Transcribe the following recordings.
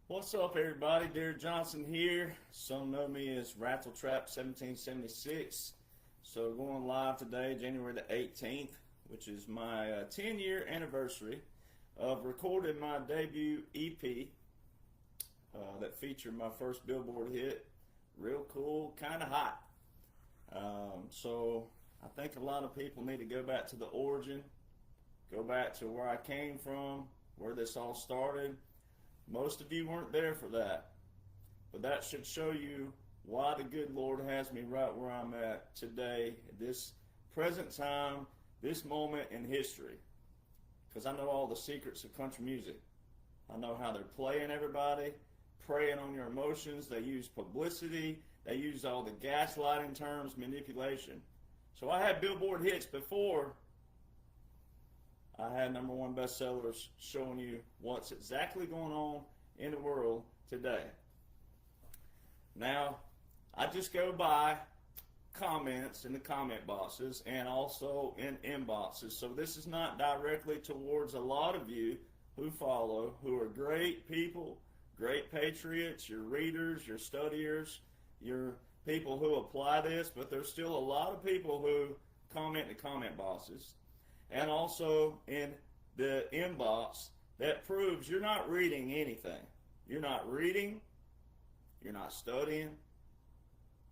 What's up, everybody? Derek Johnson here. Some know me as Rattletrap 1776. So going live today, January the 18th, which is my 10-year anniversary of recording my debut EP that featured my first Billboard hit, Real Cool, Kinda Hot. So I think a lot of people need to go back to the origin, go back to where I came from, where this all started. Most of you weren't there for that, but that should show you why the good Lord has me right where I'm at today, at this present time, this moment in history. Because I know all the secrets of country music. I know how they're playing everybody, preying on your emotions. They use publicity. They use all the gaslighting terms, manipulation. So I had Billboard hits before I had #1 bestsellers showing you what's exactly going on in the world today. Now, I just go by comments in the comment boxes and also in inboxes. So this is not directly towards a lot of you who follow, who are great people, great patriots, your readers, your studiers, your people who apply this, but there's still a lot of people who comment in the comment boxes. And also in the inbox that proves you're not reading anything. You're not reading, you're not studying.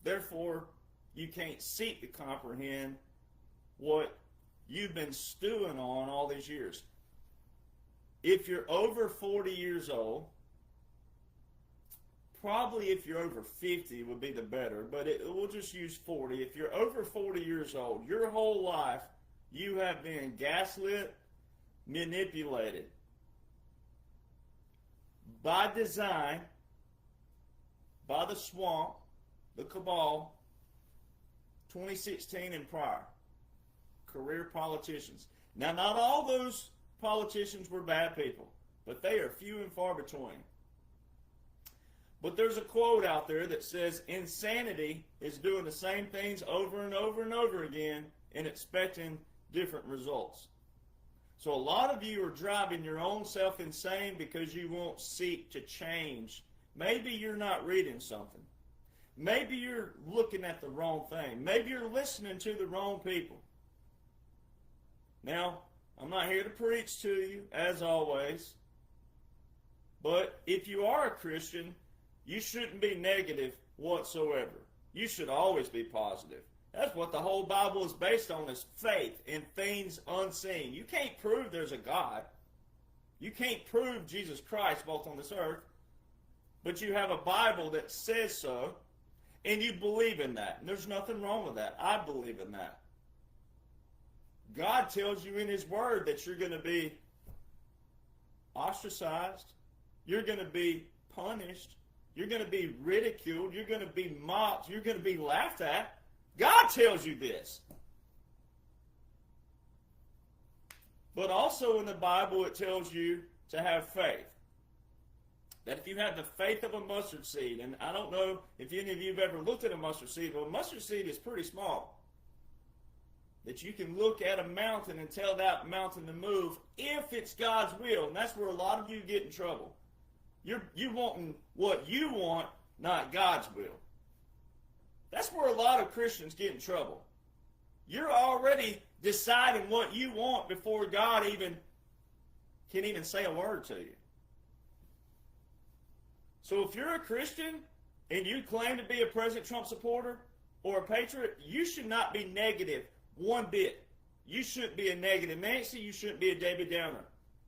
Therefore, you can't seek to comprehend what you've been stewing on all these years. If you're over 40 years old, probably if you're over 50 would be the better, but we'll just use 40. If you're over 40 years old, your whole life you have been gaslit, manipulated by design, by the swamp, the cabal, 2016 and prior, career politicians. Now, not all those politicians were bad people, but they are few and far between. But there's a quote out there that says insanity is doing the same things over and over and over again and expecting different results. So a lot of you are driving your own self insane because you won't seek to change. Maybe you're not reading something. Maybe you're looking at the wrong thing. Maybe you're listening to the wrong people. Now, I'm not here to preach to you, as always. But if you are a Christian, you shouldn't be negative whatsoever. You should always be positive. That's what the whole Bible is based on, is faith in things unseen. You can't prove there's a God. You can't prove Jesus Christ walked on this earth. But you have a Bible that says so, and you believe in that. And there's nothing wrong with that. I believe in that. God tells you in His Word that you're going to be ostracized. You're going to be punished. You're going to be ridiculed. You're going to be mocked. You're going to be laughed at. God tells you this. But also in the Bible it tells you to have faith. That if you have the faith of a mustard seed, and I don't know if any of you have ever looked at a mustard seed, but a mustard seed is pretty small. That you can look at a mountain and tell that mountain to move if it's God's will. And that's where a lot of you get in trouble. You're wanting what you want, not God's will. That's where a lot of Christians get in trouble. You're already deciding what you want before God can even say a word to you. So if you're a Christian and you claim to be a President Trump supporter or a patriot, you should not be negative one bit. You shouldn't be a negative Nancy. You shouldn't be a David Downer.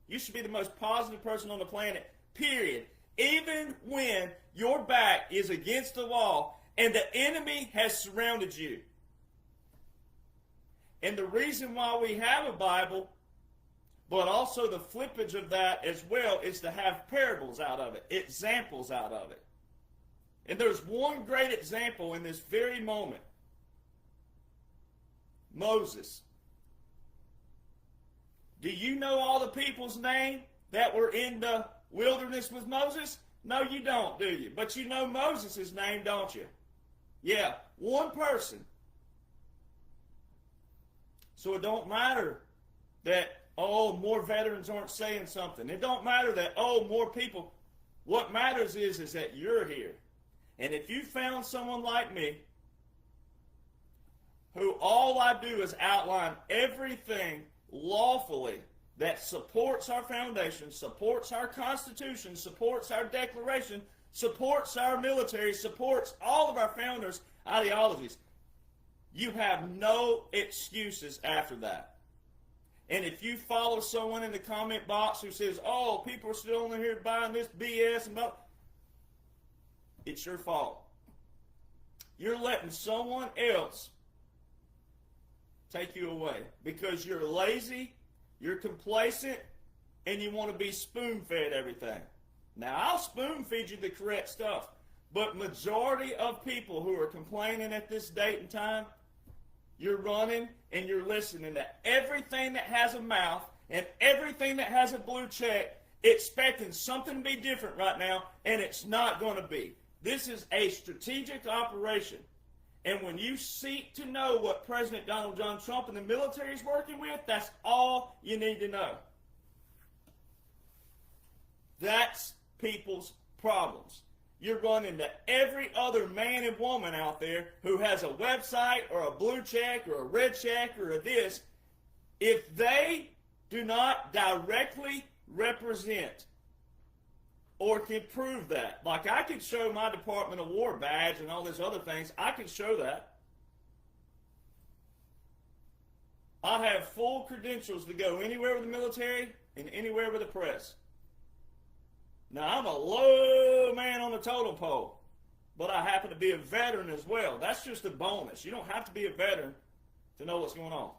You should be the most positive person on the planet, period. Even when your back is against the wall and the enemy has surrounded you. And the reason why we have a Bible, but also the flippage of that as well, is to have parables out of it, examples out of it. And there's one great example in this very moment. Moses. Do you know all the people's name that were in the wilderness with Moses? No, you don't, do you? But you know Moses' name, don't you? Yeah, one person. So it don't matter that, more veterans aren't saying something. It don't matter that, more people. What matters is that you're here. And if you found someone like me, who all I do is outline everything lawfully that supports our foundation, supports our Constitution, supports our Declaration, supports our military, supports all of our founders' ideologies, you have no excuses after that. And if you follow someone in the comment box who says, oh, people are still only here buying this BS, and blah, it's your fault. You're letting someone else take you away because you're lazy, you're complacent, and you want to be spoon-fed everything. Now, I'll spoon-feed you the correct stuff, but majority of people who are complaining at this date and time, you're running and you're listening to everything that has a mouth and everything that has a blue check, expecting something to be different right now, and it's not going to be. This is a strategic operation. And when you seek to know what President Donald John Trump and the military is working with, that's all you need to know. That's people's problems. You're running to every other man and woman out there who has a website or a blue check or a red check or a this. If they do not directly represent or can prove that, like I could show my Department of War badge and all these other things, I can show that. I have full credentials to go anywhere with the military and anywhere with the press. Now, I'm a low man on the totem pole, but I happen to be a veteran as well. That's just a bonus. You don't have to be a veteran to know what's going on.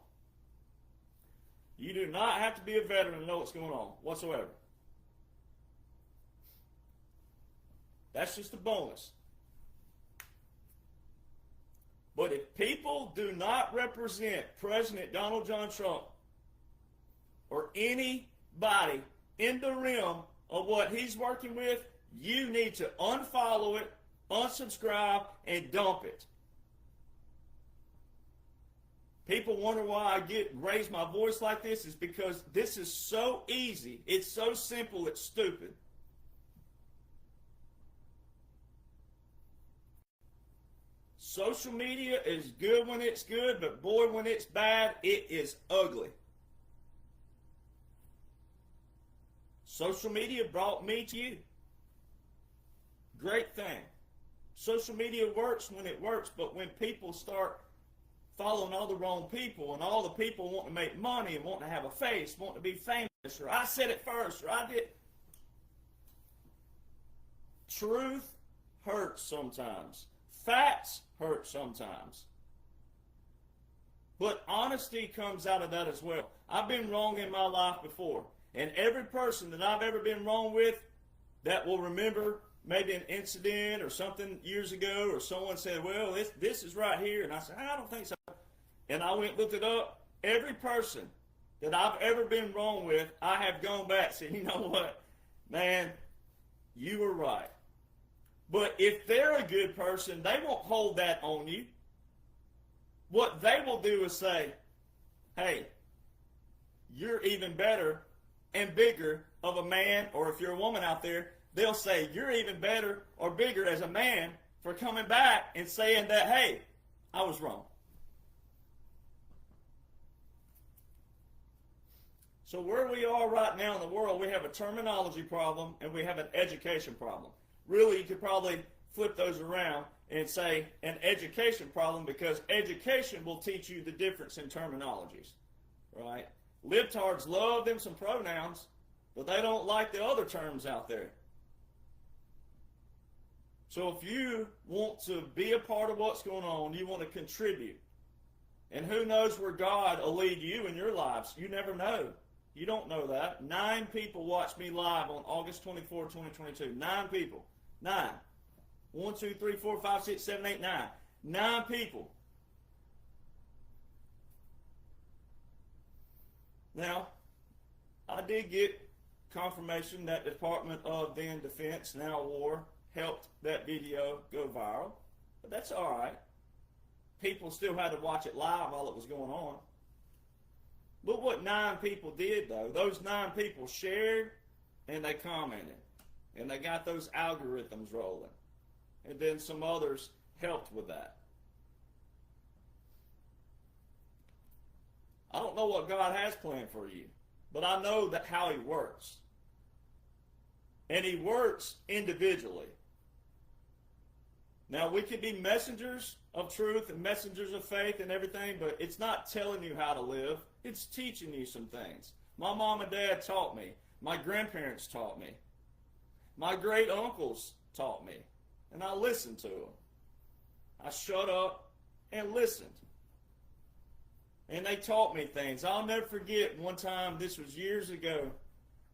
You do not have to be a veteran to know what's going on whatsoever. That's just a bonus. But if people do not represent President Donald John Trump or anybody in the realm of what he's working with, you need to unfollow it, unsubscribe, and dump it. People wonder why I raise my voice like this. Is because this is so easy. It's so simple, it's stupid. Social media is good when it's good, but boy, when it's bad, it is ugly. Social media brought me to you. Great thing. Social media works when it works, but when people start following all the wrong people and all the people want to make money and want to have a face, want to be famous, or I said it first, or I did. Truth hurts sometimes. Facts hurt sometimes. But honesty comes out of that as well. I've been wrong in my life before. And every person that I've ever been wrong with that will remember maybe an incident or something years ago, or someone said, well, this is right here. And I said, I don't think so. And I went and looked it up. Every person that I've ever been wrong with, I have gone back and said, you know what, man, you were right. But if they're a good person, they won't hold that on you. What they will do is say, hey, you're even better and bigger of a man, or if you're a woman out there, they'll say, you're even better or bigger as a man for coming back and saying that, hey, I was wrong. So where we are right now in the world, we have a terminology problem and we have an education problem. Really, you could probably flip those around and say an education problem, because education will teach you the difference in terminologies, right? Libtards love them some pronouns, but they don't like the other terms out there. So if you want to be a part of what's going on, you want to contribute. And who knows where God will lead you in your lives. You never know. You don't know that. 9 people watched me live on August 24, 2022. 9 people. 9. 1, 2, 3, 4, 5, 6, 7, 8, 9. 9 people. Now, I did get confirmation that the Department of then Defense, now War, helped that video go viral. But that's all right. People still had to watch it live while it was going on. But what 9 people did, though, those 9 people shared and they commented. And they got those algorithms rolling. And then some others helped with that. I don't know what God has planned for you, but I know that how He works. And He works individually. Now, we can be messengers of truth and messengers of faith and everything, but it's not telling you how to live. It's teaching you some things. My mom and dad taught me. My grandparents taught me. My great uncles taught me. And I listened to them. I shut up and listened. And they taught me things. I'll never forget one time, this was years ago,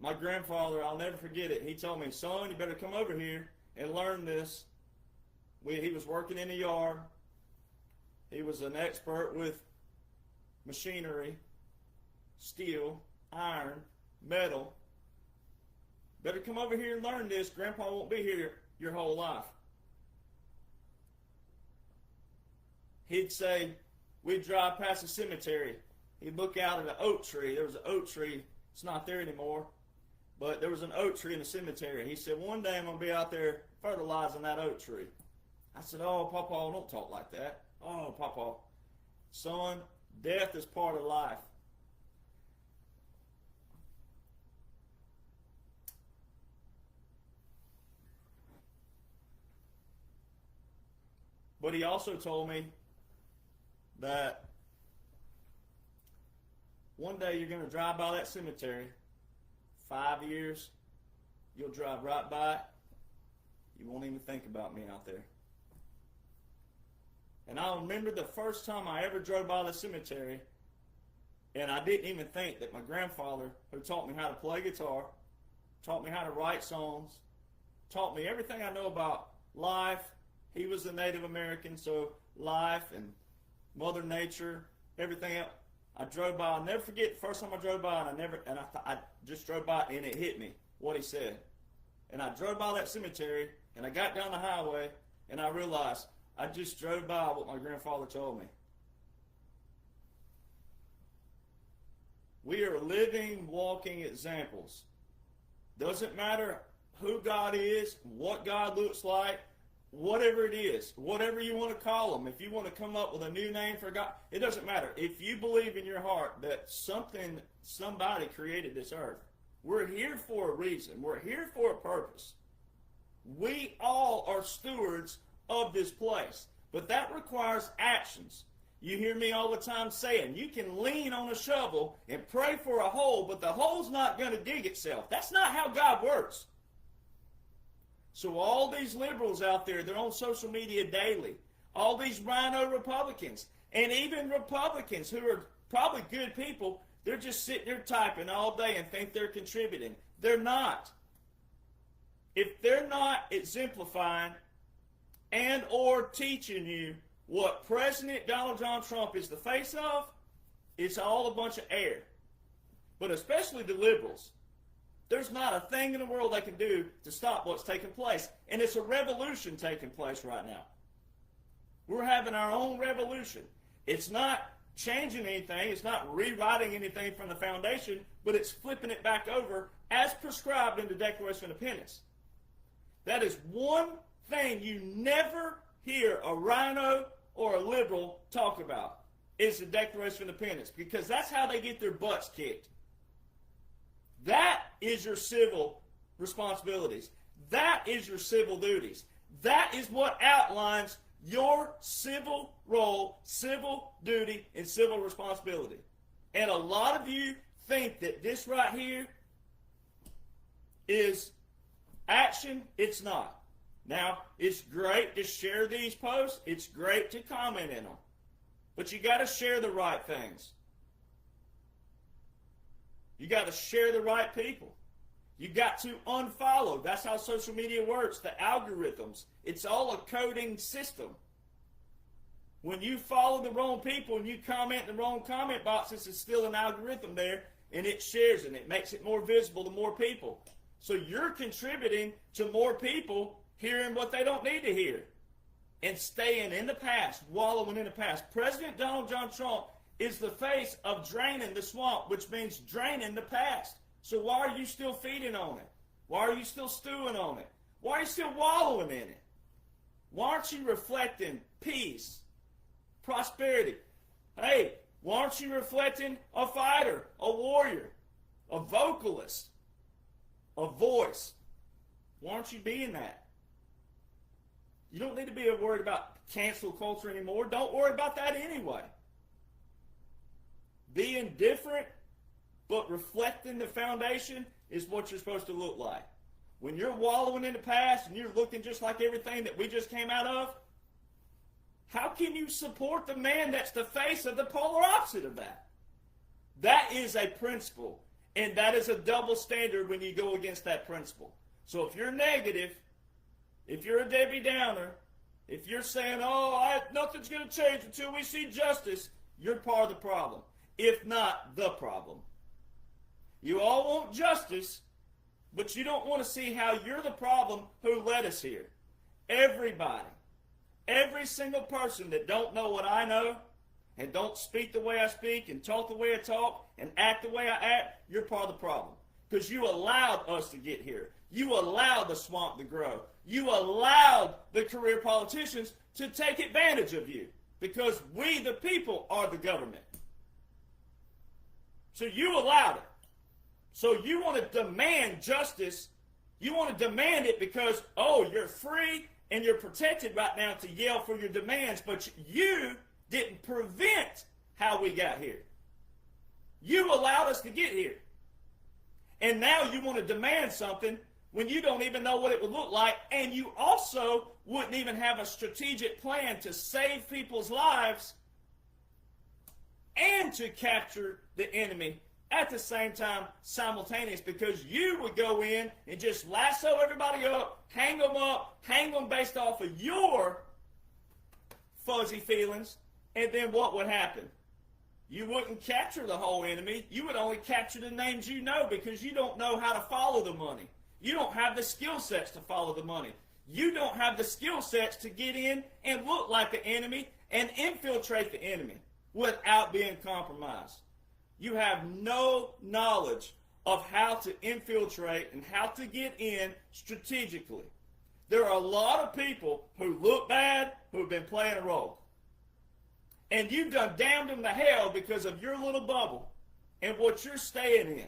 my grandfather, I'll never forget it. He told me, son, you better come over here and learn this. He was working in the yard. He was an expert with machinery, steel, iron, metal. Better come over here and learn this. Grandpa won't be here your whole life. He'd say, we'd drive past the cemetery. He'd look out at an oak tree. There was an oak tree. It's not there anymore. But there was an oak tree in the cemetery. He said, one day I'm going to be out there fertilizing that oak tree. I said, oh, Papa, don't talk like that. Oh, Papa. Son, death is part of life. But he also told me that one day you're going to drive by that cemetery. 5 years, you'll drive right by it. You won't even think about me out there. And I remember the first time I ever drove by the cemetery, and I didn't even think that my grandfather, who taught me how to play guitar, taught me how to write songs, taught me everything I know about life. He was a Native American, so life and Mother Nature, everything else. I drove by. I'll never forget the first time I drove by, and I just drove by, and it hit me what he said. And I drove by that cemetery, and I got down the highway, and I realized I just drove by what my grandfather told me. We are living, walking examples. Doesn't matter who God is, what God looks like, whatever it is, whatever you want to call them. If you want to come up with a new name for God, it doesn't matter. If you believe in your heart that somebody created this earth, we're here for a reason. We're here for a purpose. We all are stewards of this place, but that requires actions. You hear me all the time saying, you can lean on a shovel and pray for a hole, but the hole's not going to dig itself. That's not how God works. So all these liberals out there, they're on social media daily. All these rhino Republicans, and even Republicans who are probably good people, they're just sitting there typing all day and think they're contributing. They're not. If they're not exemplifying and or teaching you what President Donald John Trump is the face of, it's all a bunch of air. But especially the liberals. There's not a thing in the world they can do to stop what's taking place. And it's a revolution taking place right now. We're having our own revolution. It's not changing anything. It's not rewriting anything from the foundation, but it's flipping it back over as prescribed in the Declaration of Independence. That is one thing you never hear a rhino or a liberal talk about, is the Declaration of Independence, because that's how they get their butts kicked. That is your civil responsibilities. That is your civil duties. That is what outlines your civil role, civil duty, and civil responsibility. And a lot of you think that this right here is action. It's not. Now, it's great to share these posts. It's great to comment in them. But you got to share the right things. You got to share the right people. You got to unfollow. That's how social media works. The algorithms. It's all a coding system. When you follow the wrong people and you comment in the wrong comment boxes, it's still an algorithm there, and it shares and it makes it more visible to more people. So you're contributing to more people hearing what they don't need to hear and staying in the past, wallowing in the past. President Donald John Trump is the face of draining the swamp, which means draining the past. So why are you still feeding on it? Why are you still stewing on it? Why are you still wallowing in it? Why aren't you reflecting peace, prosperity? Hey, why aren't you reflecting a fighter, a warrior, a vocalist, a voice? Why aren't you being that? You don't need to be worried about cancel culture anymore. Don't worry about that anyway. Being different, but reflecting the foundation is what you're supposed to look like. When you're wallowing in the past and you're looking just like everything that we just came out of, how can you support the man that's the face of the polar opposite of that? That is a principle, and that is a double standard when you go against that principle. So if you're negative, if you're a Debbie Downer, if you're saying, nothing's going to change until we see justice, you're part of the problem, if not the problem. You all want justice, but you don't want to see how you're the problem who led us here. Everybody, every single person that don't know what I know and don't speak the way I speak and talk the way I talk and act the way I act, you're part of the problem. Because you allowed us to get here. You allowed the swamp to grow. You allowed the career politicians to take advantage of you. Because we, the people, are the government. So you allowed it. So you want to demand justice. You want to demand it because, you're free and you're protected right now to yell for your demands, but you didn't prevent how we got here. You allowed us to get here. And now you want to demand something when you don't even know what it would look like, and you also wouldn't even have a strategic plan to save people's lives and to capture the enemy at the same time, simultaneous, because you would go in and just lasso everybody up, hang them based off of your fuzzy feelings, and then what would happen? You wouldn't capture the whole enemy. You would only capture the names you know because you don't know how to follow the money. You don't have the skill sets to follow the money. You don't have the skill sets to get in and look like the enemy and infiltrate the enemy without being compromised. You have no knowledge of how to infiltrate and how to get in strategically. There are a lot of people who look bad who have been playing a role. And you've done damned them to hell because of your little bubble and what you're staying in.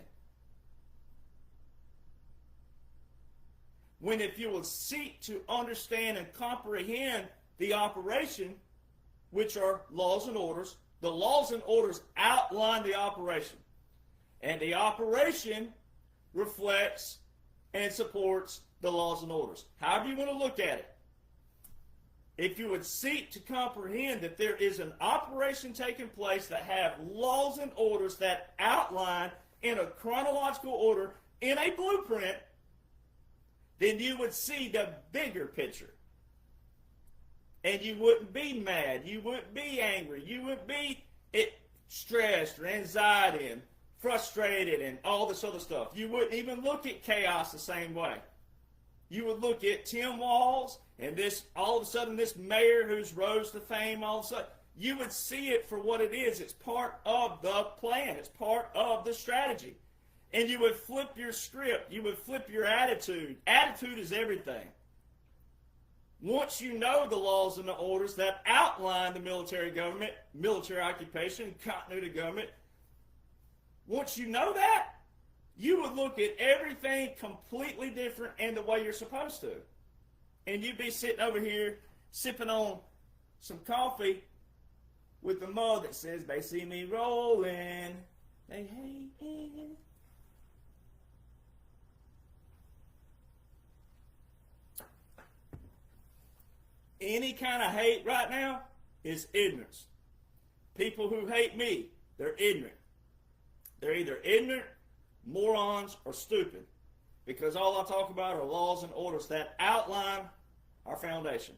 When if you will seek to understand and comprehend the operation, which are laws and orders, the laws and orders outline the operation. And the operation reflects and supports the laws and orders. However you want to look at it. If you would seek to comprehend that there is an operation taking place that have laws and orders that outline in a chronological order in a blueprint, then you would see the bigger picture. And you wouldn't be mad. You wouldn't be angry. You wouldn't be stressed or anxiety and frustrated and all this other stuff. You wouldn't even look at chaos the same way. You would look at Tim Walz and this, all of a sudden, this mayor who's rose to fame, all of a sudden, you would see it for what it is. It's part of the plan. It's part of the strategy. And you would flip your script. You would flip your attitude. Attitude is everything. Once you know the laws and the orders that outline the military government, military occupation, continuity of government, once you know that, you would look at everything completely different and the way you're supposed to. And you'd be sitting over here sipping on some coffee with the mug that says, they see me rolling, they hate me. Any kind of hate right now is ignorance. People who hate me, they're ignorant. They're either ignorant, morons, or stupid. Because all I talk about are laws and orders that outline our foundation.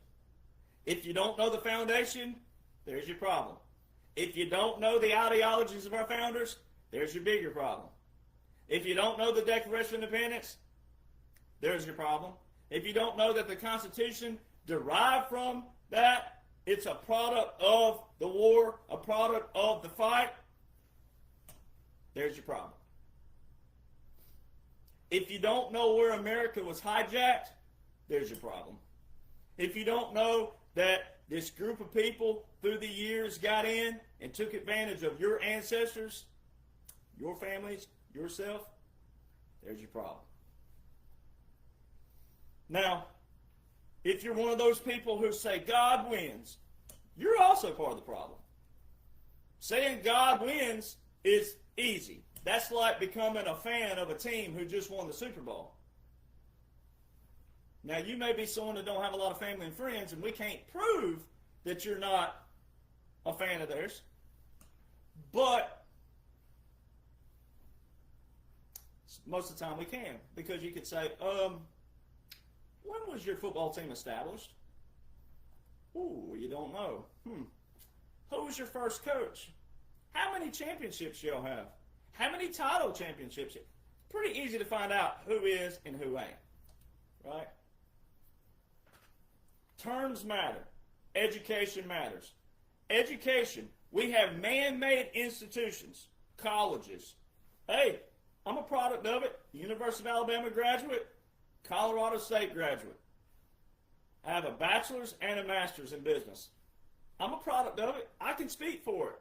If you don't know the foundation, there's your problem. If you don't know the ideologies of our founders, there's your bigger problem. If you don't know the Declaration of Independence, there's your problem. If you don't know that the Constitution derived from that, it's a product of the war, a product of the fight, there's your problem. If you don't know where America was hijacked, there's your problem. If you don't know that this group of people through the years got in and took advantage of your ancestors, your families, yourself, there's your problem. Now, if you're one of those people who say God wins, you're also part of the problem. Saying God wins is easy. That's like becoming a fan of a team who just won the Super Bowl. Now, you may be someone that don't have a lot of family and friends, and we can't prove that you're not a fan of theirs. But most of the time we can, because you could say, when was your football team established? Ooh, you don't know. Who was your first coach? How many championships y'all have? How many title championships? Pretty easy to find out who is and who ain't, right? Terms matter. Education matters. Education. We have man-made institutions, colleges. Hey, I'm a product of it. University of Alabama graduate, Colorado State graduate. I have a bachelor's and a master's in business. I'm a product of it. I can speak for it.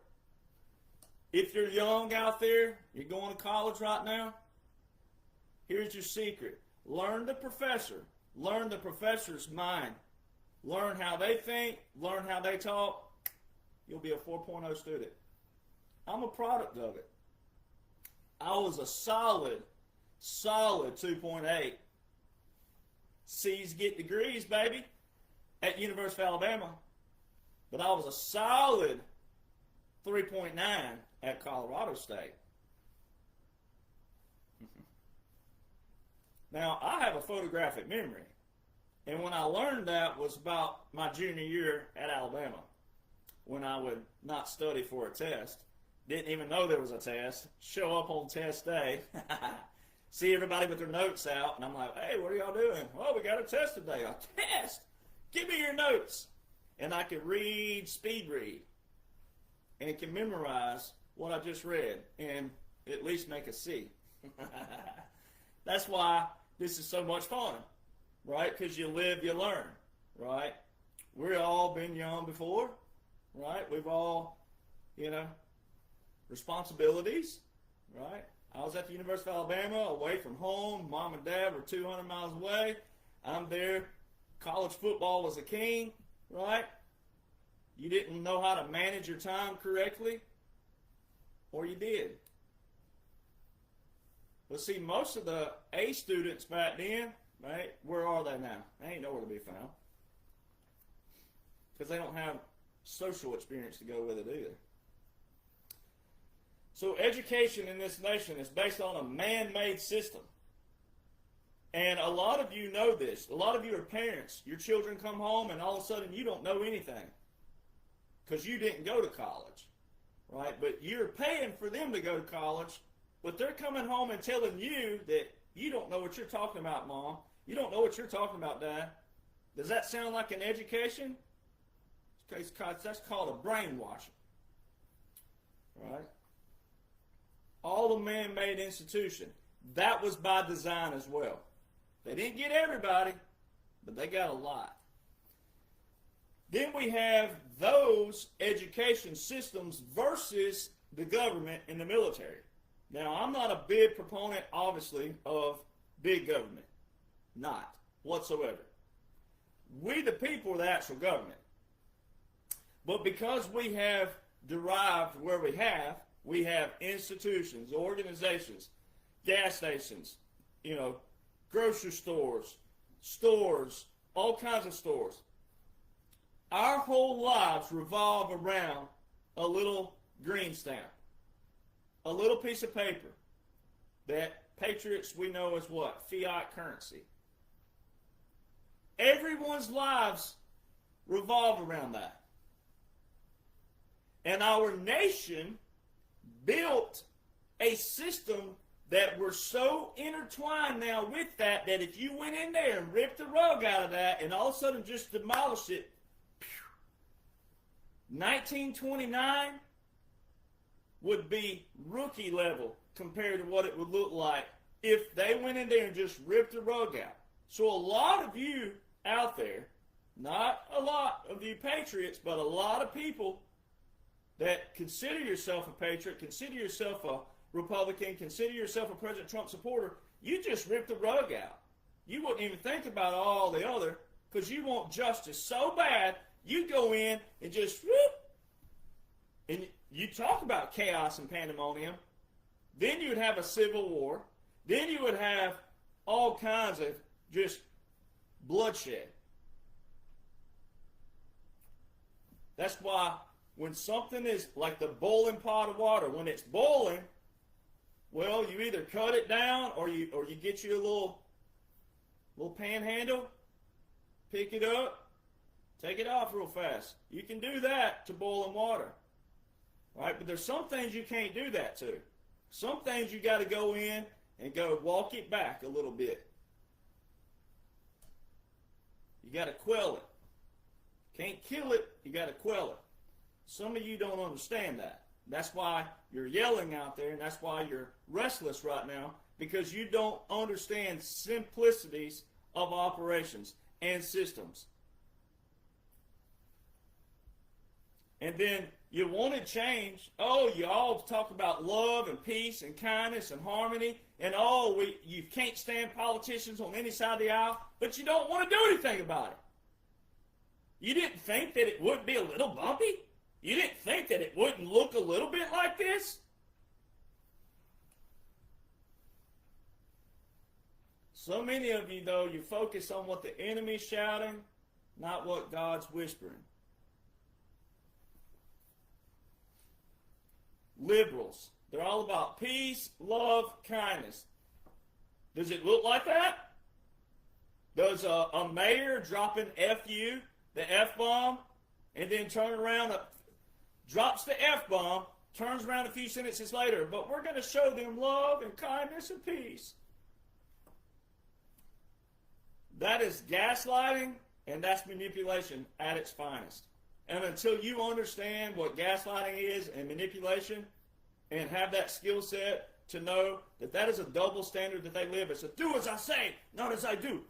If you're young out there, you're going to college right now, here's your secret. Learn the professor. Learn the professor's mind. Learn how they think. Learn how they talk. You'll be a 4.0 student. I'm a product of it. I was a solid 2.8. C's get degrees, baby, at University of Alabama. But I was a solid 3.9 at Colorado State. Now, I have a photographic memory. And when I learned that was about my junior year at Alabama, when I would not study for a test. Didn't even know there was a test. Show up on test day. See everybody with their notes out. And I'm like, hey, what are y'all doing? Oh, we got a test today. A test? Give me your notes. And I could read, speed read. And can memorize what I just read. And at least make a C. That's why this is so much fun. Right? Because you live, you learn. Right? We've all been young before. Right? We've all, responsibilities. Right? I was at the University of Alabama, away from home. Mom and Dad were 200 miles away. I'm there. College football was a king. Right? You didn't know how to manage your time correctly. Or you did. But see, most of the A students back then, right, where are they now? They ain't nowhere to be found. Because they don't have social experience to go with it either. So education in this nation is based on a man-made system. And a lot of you know this. A lot of you are parents. Your children come home and all of a sudden you don't know anything. Because you didn't go to college. Right? But you're paying for them to go to college. But they're coming home and telling you that you don't know what you're talking about, Mom. You don't know what you're talking about, Dad. Does that sound like an education? That's called a brainwashing. Right? All the man-made institution. That was by design as well. They didn't get everybody, but they got a lot. Then we have those education systems versus the government and the military. Now, I'm not a big proponent, obviously, of big government. Not whatsoever. We, the people, are the actual government. But because we have derived where we have institutions, organizations, gas stations, grocery stores, all kinds of stores. Our whole lives revolve around a little green stamp, a little piece of paper that patriots we know as what? Fiat currency. Everyone's lives revolve around that. And our nation built a system that we're so intertwined now with that if you went in there and ripped the rug out of that and all of a sudden just demolished it, 1929 would be rookie level compared to what it would look like if they went in there and just ripped the rug out. So a lot of you out there, not a lot of you patriots, but a lot of people that consider yourself a patriot, consider yourself a Republican, consider yourself a President Trump supporter, you just ripped the rug out. You wouldn't even think about all the other, because you want justice so bad, you go in and just whoop, and you talk about chaos and pandemonium. Then you would have a civil war. Then you would have all kinds of just bloodshed. That's why when something is like the boiling pot of water, when it's boiling, well, you either cut it down or you get you a little panhandle, pick it up, take it off real fast. You can do that to boiling water. Right? But there's some things you can't do that to. Some things you got to go in and go walk it back a little bit. You got to quell it. Can't kill it, you got to quell it. Some of you don't understand that. That's why you're yelling out there, and that's why you're restless right now, because you don't understand simplicities of operations and systems. And then you want to change. Oh, you all talk about love and peace and kindness and harmony, and you can't stand politicians on any side of the aisle, but you don't want to do anything about it. You didn't think that it would be a little bumpy? You didn't think that it wouldn't look a little bit like this? So many of you, though, you focus on what the enemy's shouting, not what God's whispering. Liberals, they're all about peace, love, kindness. Does it look like that? Does a mayor dropping FU, the F-bomb, and then turn around, drops the F-bomb, turns around a few sentences later, but we're going to show them love and kindness and peace. That is gaslighting, and that's manipulation at its finest. And until you understand what gaslighting is and manipulation, and have that skill set to know that that is a double standard that they live. It's a do as I say, not as I do.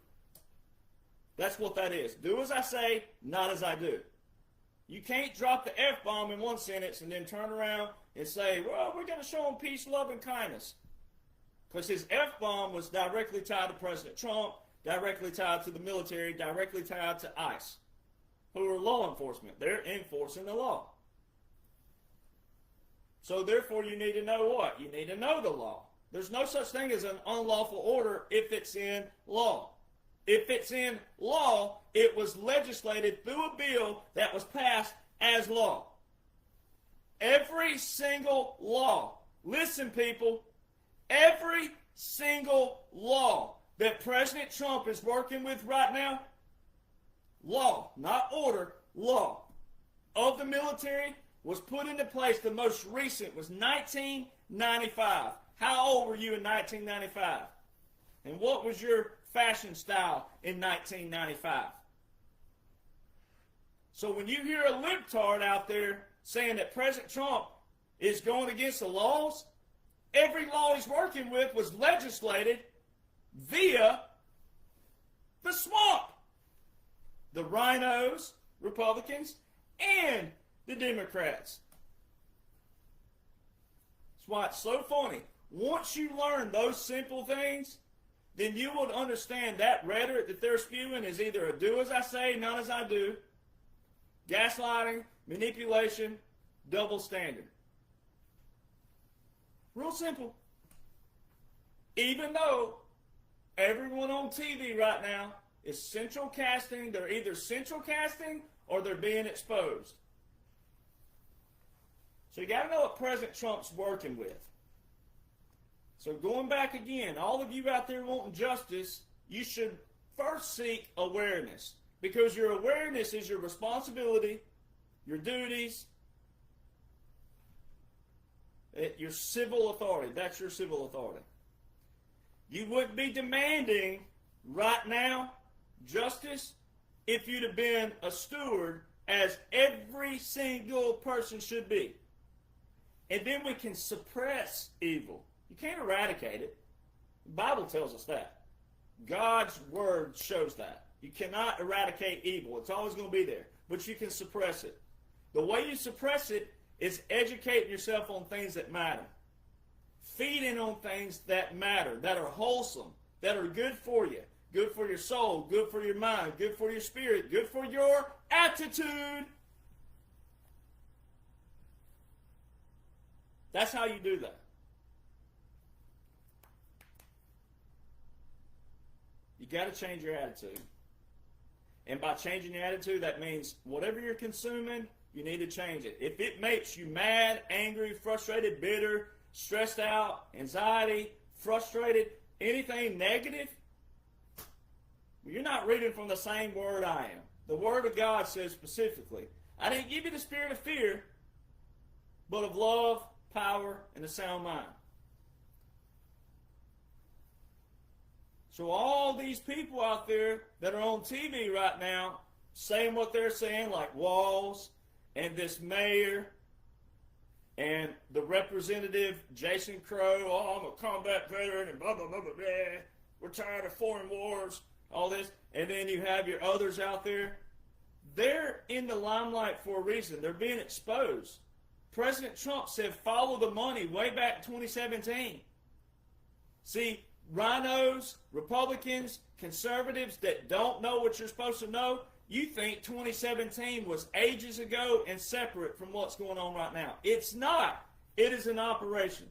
That's what that is. Do as I say, not as I do. You can't drop the F-bomb in one sentence and then turn around and say, well, we're going to show them peace, love, and kindness. Because his F-bomb was directly tied to President Trump, directly tied to the military, directly tied to ICE, who are law enforcement. They're enforcing the law. So therefore you need to know what? You need to know the law. There's no such thing as an unlawful order if it's in law. If it's in law, it was legislated through a bill that was passed as law. Every single law, listen people, every single law that President Trump is working with right now, law, not order, law, of the military was put into place. The most recent was 1995. How old were you in 1995? And what was your fashion style in 1995? So when you hear a libtard out there saying that President Trump is going against the laws, every law he's working with was legislated via the swamp. The rhinos, Republicans, and the Democrats. That's why it's so funny. Once you learn those simple things, then you will understand that rhetoric that they're spewing is either a do as I say, not as I do, gaslighting, manipulation, double standard. Real simple. Even though everyone on TV right now is central casting, they're either central casting or they're being exposed. So you got to know what President Trump's working with. So going back again, all of you out there wanting justice, you should first seek awareness. Because your awareness is your responsibility, your duties, your civil authority. That's your civil authority. You wouldn't be demanding right now justice if you'd have been a steward, as every single person should be. And then we can suppress evil. You can't eradicate it. The Bible tells us that. God's word shows that. You cannot eradicate evil. It's always going to be there. But you can suppress it. The way you suppress it is educating yourself on things that matter. Feeding on things that matter, that are wholesome, that are good for you. Good for your soul, good for your mind, good for your spirit, good for your attitude. That's how you do that. You got to change your attitude. And by changing your attitude, that means whatever you're consuming, you need to change it. If it makes you mad, angry, frustrated, bitter, stressed out, anxiety, frustrated, anything negative, you're not reading from the same word I am. The Word of God says specifically, I didn't give you the spirit of fear, but of love, power, and a sound mind. So all these people out there that are on TV right now saying what they're saying, like Walls and this mayor and the representative Jason Crow, oh, I'm a combat veteran and blah, blah, blah, blah, blah. We're tired of foreign wars, all this. And then you have your others out there. They're in the limelight for a reason. They're being exposed. President Trump said follow the money way back in 2017. See, rhinos, Republicans, conservatives that don't know what you're supposed to know, you think 2017 was ages ago and separate from what's going on right now. It's not. It is an operation.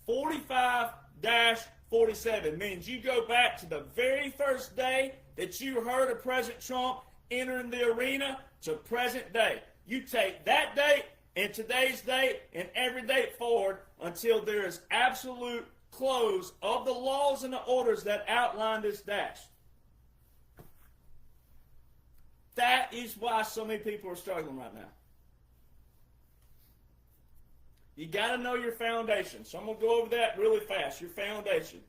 45-47 means you go back to the very first day that you heard of President Trump entering the arena to present day. You take that date and today's date and every date forward until there is absolute close of the laws and the orders that outline this dash. That is why so many people are struggling right now. You got to know your foundation. So I'm going to go over that really fast. Your foundation.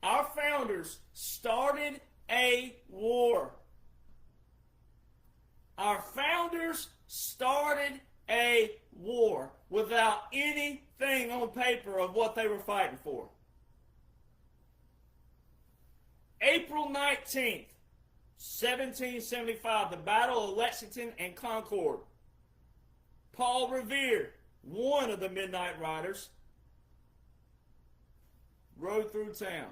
Our founders started a war. Our founders started a war without anything on paper of what they were fighting for. April 19th, 1775, the Battle of Lexington and Concord. Paul Revere, one of the Midnight Riders, rode through town.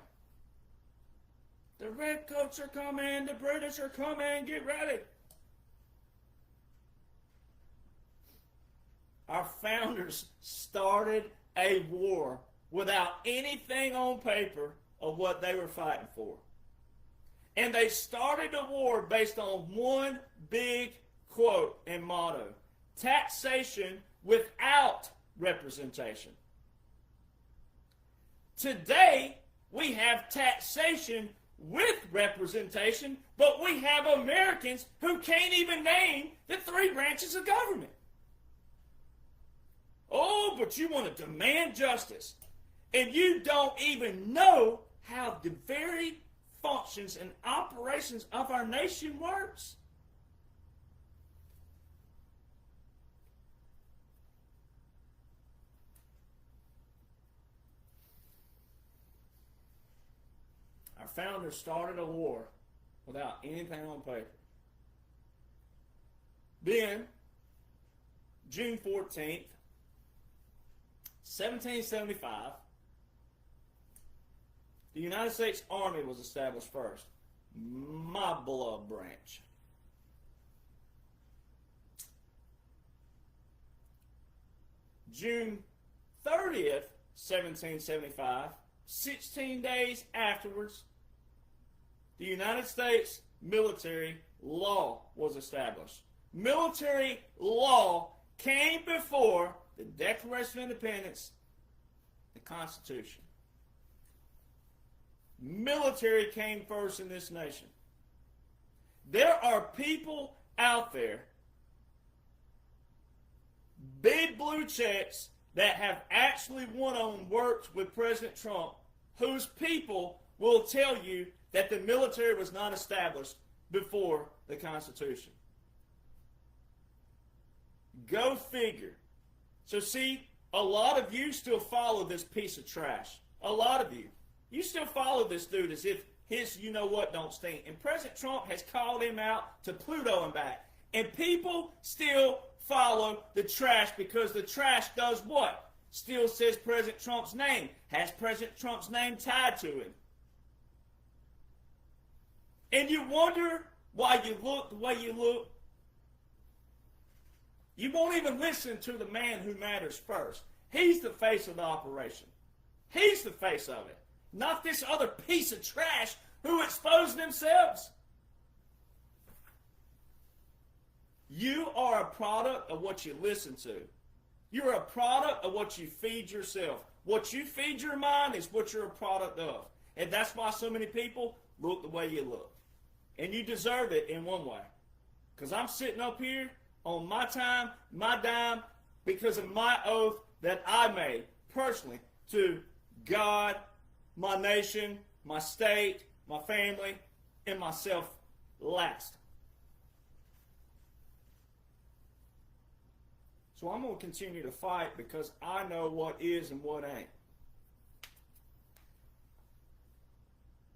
The redcoats are coming, the British are coming, get ready. Our founders started a war without anything on paper of what they were fighting for. And they started a war based on one big quote and motto: taxation without representation. Today, we have taxation with representation, but we have Americans who can't even name the three branches of government. Oh, but you want to demand justice. And you don't even know how the very functions and operations of our nation works. Our founders started a war without anything on paper. Then, June 14th, 1775, the United States Army was established first. My blood branch. June 30th, 1775, 16 days afterwards, the United States military law was established. Military law came before the Declaration of Independence, the Constitution. Military came first in this nation. There are people out there, big blue checks, that have actually went on worked with President Trump, whose people will tell you that the military was not established before the Constitution. Go figure. So see, a lot of you still follow this piece of trash. A lot of you. You still follow this dude as if his you-know-what don't stink. And President Trump has called him out to Pluto and back. And people still follow the trash because the trash does what? Still says President Trump's name. Has President Trump's name tied to him. And you wonder why you look the way you look. You won't even listen to the man who matters first. He's the face of the operation. He's the face of it. Not this other piece of trash who exposed themselves. You are a product of what you listen to. You're a product of what you feed yourself. What you feed your mind is what you're a product of. And that's why so many people look the way you look. And you deserve it in one way. Because I'm sitting up here on my time, my dime, because of my oath that I made personally to God, my nation, my state, my family, and myself last. So I'm going to continue to fight because I know what is and what ain't.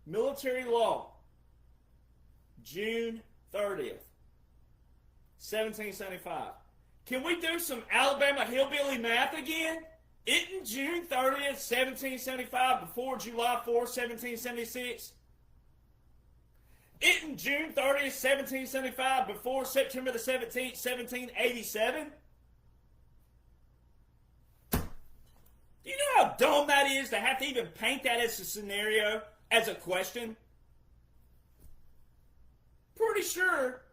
Military law, June 30th, 1775. Can we do some Alabama hillbilly math again? Isn't June 30th, 1775 before July 4th, 1776? Isn't June 30th, 1775 before September the 17th, 1787? Do you know how dumb that is to have to even paint that as a scenario, as a question? Pretty sure,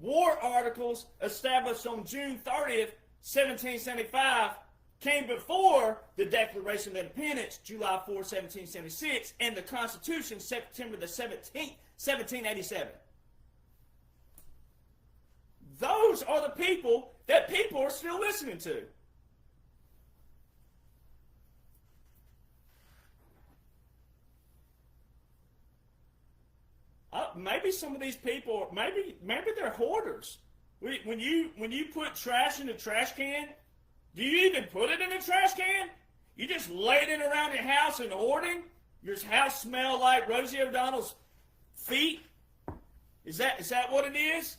war articles established on June 30th, 1775 came before the Declaration of Independence, July 4, 1776, and the Constitution, September the 17th, 1787. Those are the people that people are still listening to. Maybe some of these people, maybe they're hoarders. When you put trash in a trash can, do you even put it in a trash can? You just laid it around your house and hoarding? Your house smell like Rosie O'Donnell's feet? Is that what it is?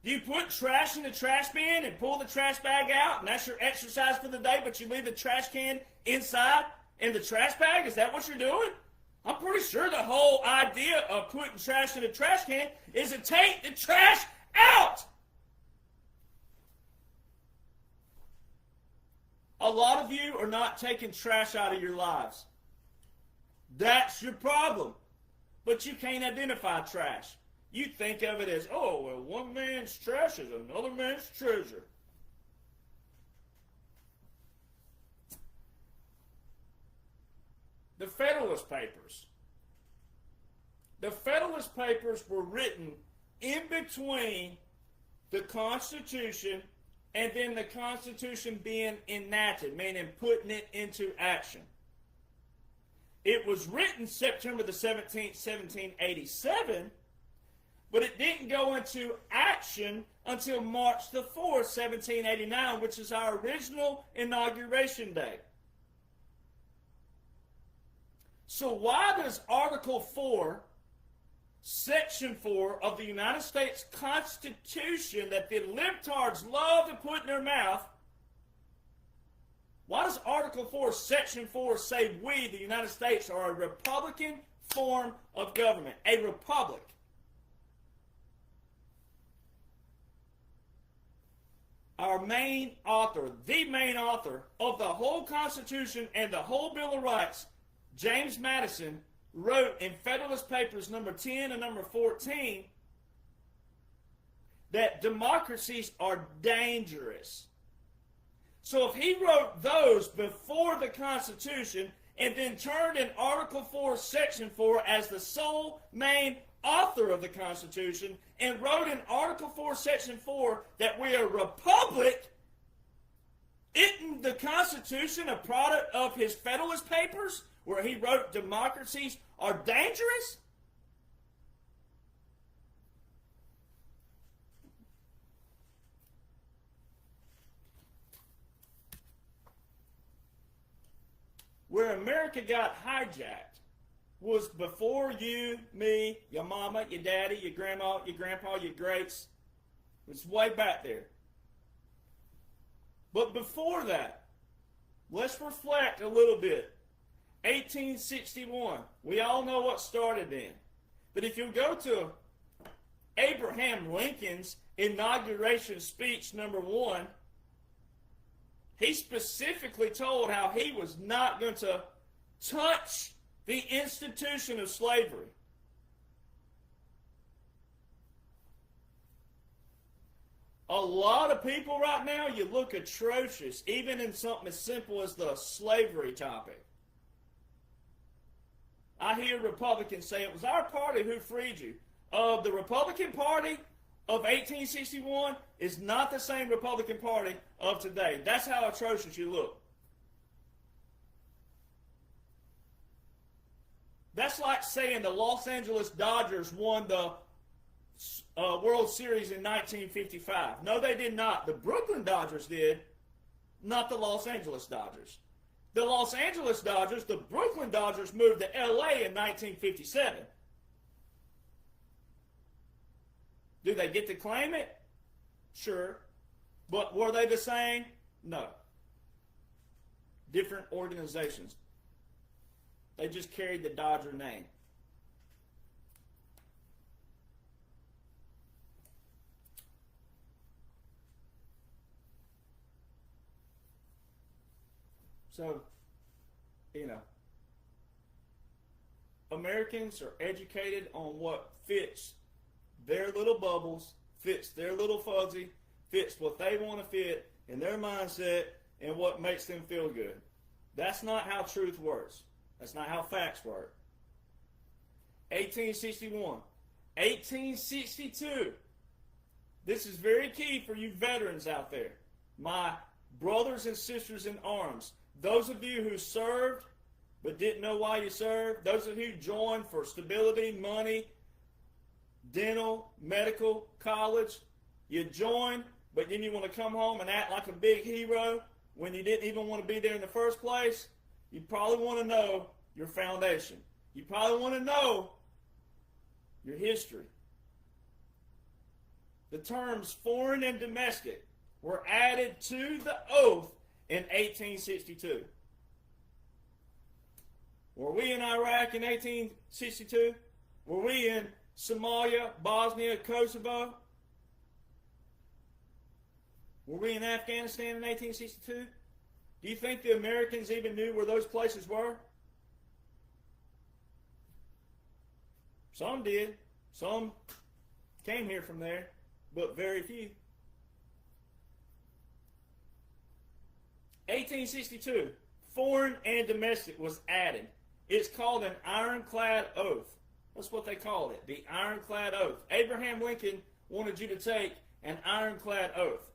Do you put trash in the trash bin and pull the trash bag out and that's your exercise for the day, but you leave the trash can inside in the trash bag? Is that what you're doing? I'm pretty sure the whole idea of putting trash in a trash can is to take the trash out. A lot of you are not taking trash out of your lives. That's your problem. But you can't identify trash. You think of it as, oh, well, one man's trash is another man's treasure. The Federalist Papers. The Federalist Papers were written in between the Constitution and then the Constitution being enacted, meaning putting it into action. It was written September the 17th, 1787, but it didn't go into action until March the 4th, 1789, which is our original inauguration day. So why does Article 4, Section 4 of the United States Constitution that the libtards love to put in their mouth, why does Article 4, Section 4 say we, the United States, are a Republican form of government, a republic? Our main author, the main author of the whole Constitution and the whole Bill of Rights, James Madison, wrote in Federalist Papers number 10 and number 14 that democracies are dangerous. So if he wrote those before the Constitution and then turned in Article 4, Section 4 as the sole main author of the Constitution and wrote in Article 4, Section 4 that we are a republic, isn't the Constitution a product of his Federalist Papers where he wrote democracies are dangerous? where America got hijacked was before you, me, your mama, your daddy, your grandma, your grandpa, your greats. It's way back there. But before that, let's reflect a little bit. 1861. We all know what started then. But if you go to Abraham Lincoln's inauguration speech number 1, he specifically told how he was not going to touch the institution of slavery. A lot of people right now, you look atrocious, even in something as simple as the slavery topic. I hear Republicans say it was our party who freed you. The Republican Party of 1861 is not the same Republican Party of today. That's how atrocious you look. That's like saying the Los Angeles Dodgers won the World Series in 1955. No, they did not. The Brooklyn Dodgers did, not the Los Angeles Dodgers. The Los Angeles Dodgers, the Brooklyn Dodgers moved to LA in 1957. Do they get to claim it? Sure. But were they the same? No. Different organizations. They just carried the Dodger name. So, Americans are educated on what fits their little bubbles, fits their little fuzzy, fits what they want to fit in their mindset and what makes them feel good. That's not how truth works. That's not how facts work. 1861. 1862. This is very key for you veterans out there. My brothers and sisters in arms. Those of you who served but didn't know why you served. Those of you who joined for stability, money, dental, medical, college. You joined, but then you want to come home and act like a big hero when you didn't even want to be there in the first place. You probably want to know your foundation. You probably want to know your history. The terms foreign and domestic were added to the oath in 1862. Were we in Iraq in 1862? Were we in Somalia, Bosnia, Kosovo? Were we in Afghanistan in 1862? Do you think the Americans even knew where those places were? Some did. Some came here from there, but very few. 1862, foreign and domestic was added. It's called an ironclad oath. That's what they called it, the ironclad oath. Abraham Lincoln wanted you to take an ironclad oath,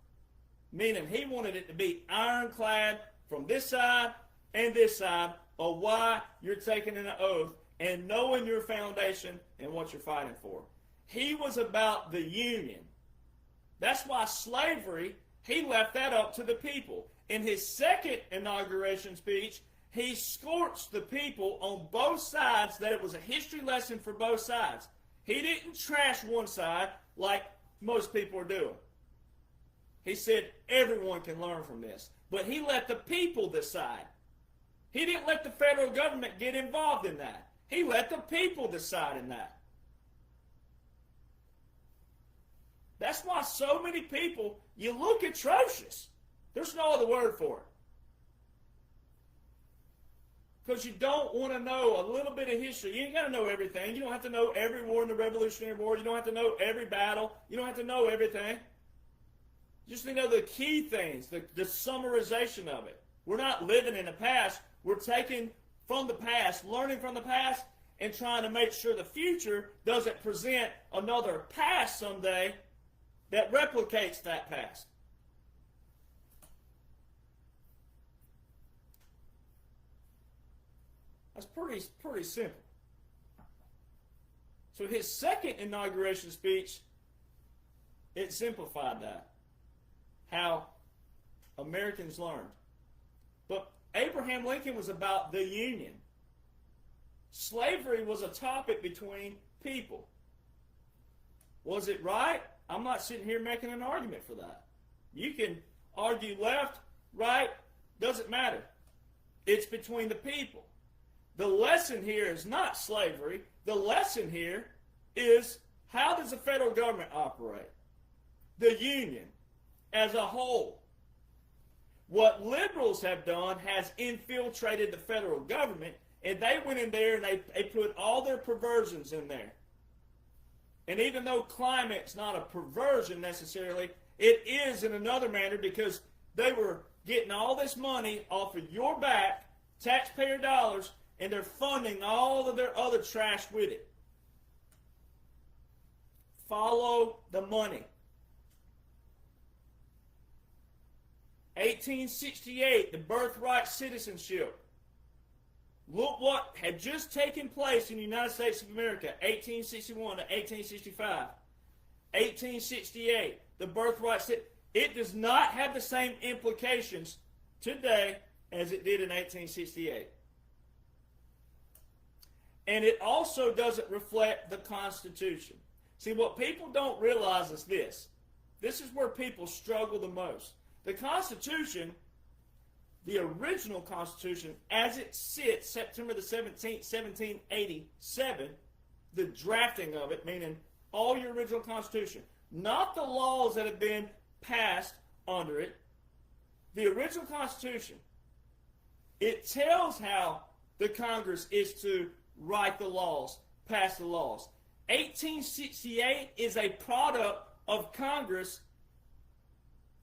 meaning he wanted it to be ironclad from this side and this side of why you're taking an oath and knowing your foundation and what you're fighting for. He was about the Union. That's why slavery, he left that up to the people. In his second inauguration speech, he scorched the people on both sides that it was a history lesson for both sides. He didn't trash one side like most people are doing. He said everyone can learn from this. But he let the people decide. He didn't let the federal government get involved in that. He let the people decide in that. That's why so many people, you look atrocious. There's no other word for it. Because you don't want to know a little bit of history. You ain't got to know everything. You don't have to know every war in the Revolutionary War. You don't have to know every battle. You don't have to know everything. You just need to know the key things, the summarization of it. We're not living in the past. We're taking from the past, learning from the past, and trying to make sure the future doesn't present another past someday that replicates that past. That's pretty simple. So his second inauguration speech, it simplified that. How Americans learned. But Abraham Lincoln was about the Union. Slavery was a topic between people. Was it right? I'm not sitting here making an argument for that. You can argue left, right, doesn't matter. It's between the people. The lesson here is not slavery. The lesson here is, how does the federal government operate? The Union as a whole. What liberals have done has infiltrated the federal government, and they went in there and they put all their perversions in there. And even though climate's not a perversion necessarily, it is in another manner, because they were getting all this money off of your back, taxpayer dollars, and they're funding all of their other trash with it. Follow the money. 1868, the birthright citizenship. Look what had just taken place in the United States of America, 1861 to 1865. 1868, the birthright citizenship. It does not have the same implications today as it did in 1868. And it also doesn't reflect the Constitution. See, what people don't realize is this. This is where people struggle the most. The Constitution, the original Constitution, as it sits, September the 17th, 1787, the drafting of it, meaning all your original Constitution, not the laws that have been passed under it, the original Constitution, it tells how the Congress is to write the laws, pass the laws. 1868 is a product of Congress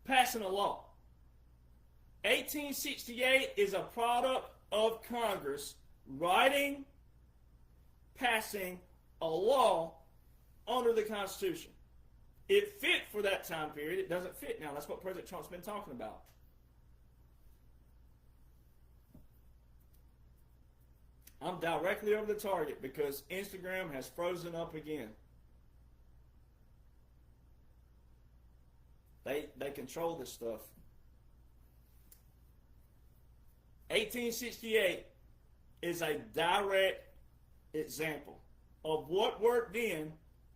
passing a law. 1868 is a product of Congress writing, passing a law under the Constitution. It fit for that time period. It doesn't fit now. That's what President Trump's been talking about. I'm directly over the target because Instagram has frozen up again. They control this stuff. 1868 is a direct example of what worked then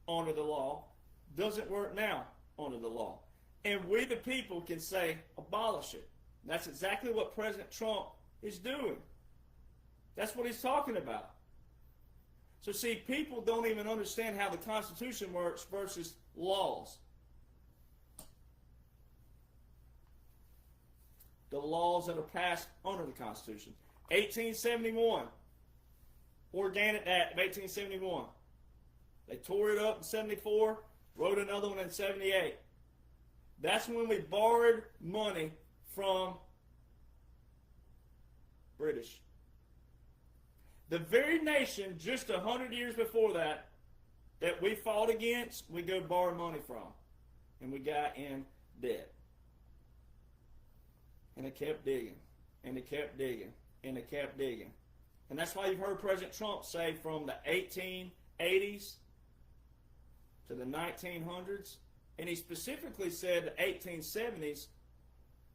under the law doesn't work now under the law. And we the people can say, abolish it. That's exactly what President Trump is doing. That's what he's talking about. So see, people don't even understand how the Constitution works versus laws. The laws that are passed under the Constitution. 1871, Organic Act of 1871. They tore it up in 74, wrote another one in 78. That's when we borrowed money from British. The very nation just 100 years before that we fought against, we go borrow money from. And we got in debt. And it kept digging, and it kept digging, and it kept digging. And that's why you've heard President Trump say from the 1880s to the 1900s, and he specifically said the 1870s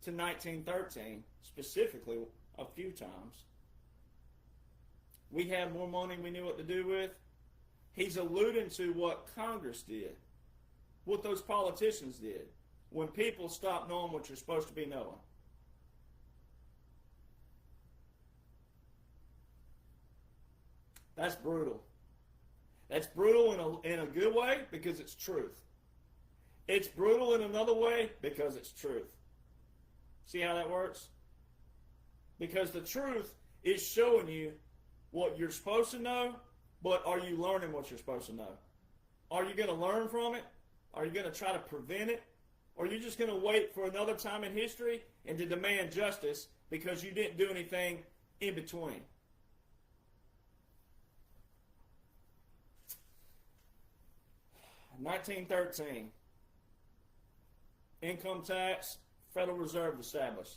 to 1913, specifically a few times. We had more money we knew what to do with. He's alluding to what Congress did, what those politicians did, when people stopped knowing what you're supposed to be knowing. That's brutal. That's brutal in a good way because it's truth. It's brutal in another way because it's truth. See how that works? Because the truth is showing you what you're supposed to know, but are you learning what you're supposed to know? Are you going to learn from it? Are you going to try to prevent it? Or are you just going to wait for another time in history and to demand justice because you didn't do anything in between? In 1913, income tax, Federal Reserve established.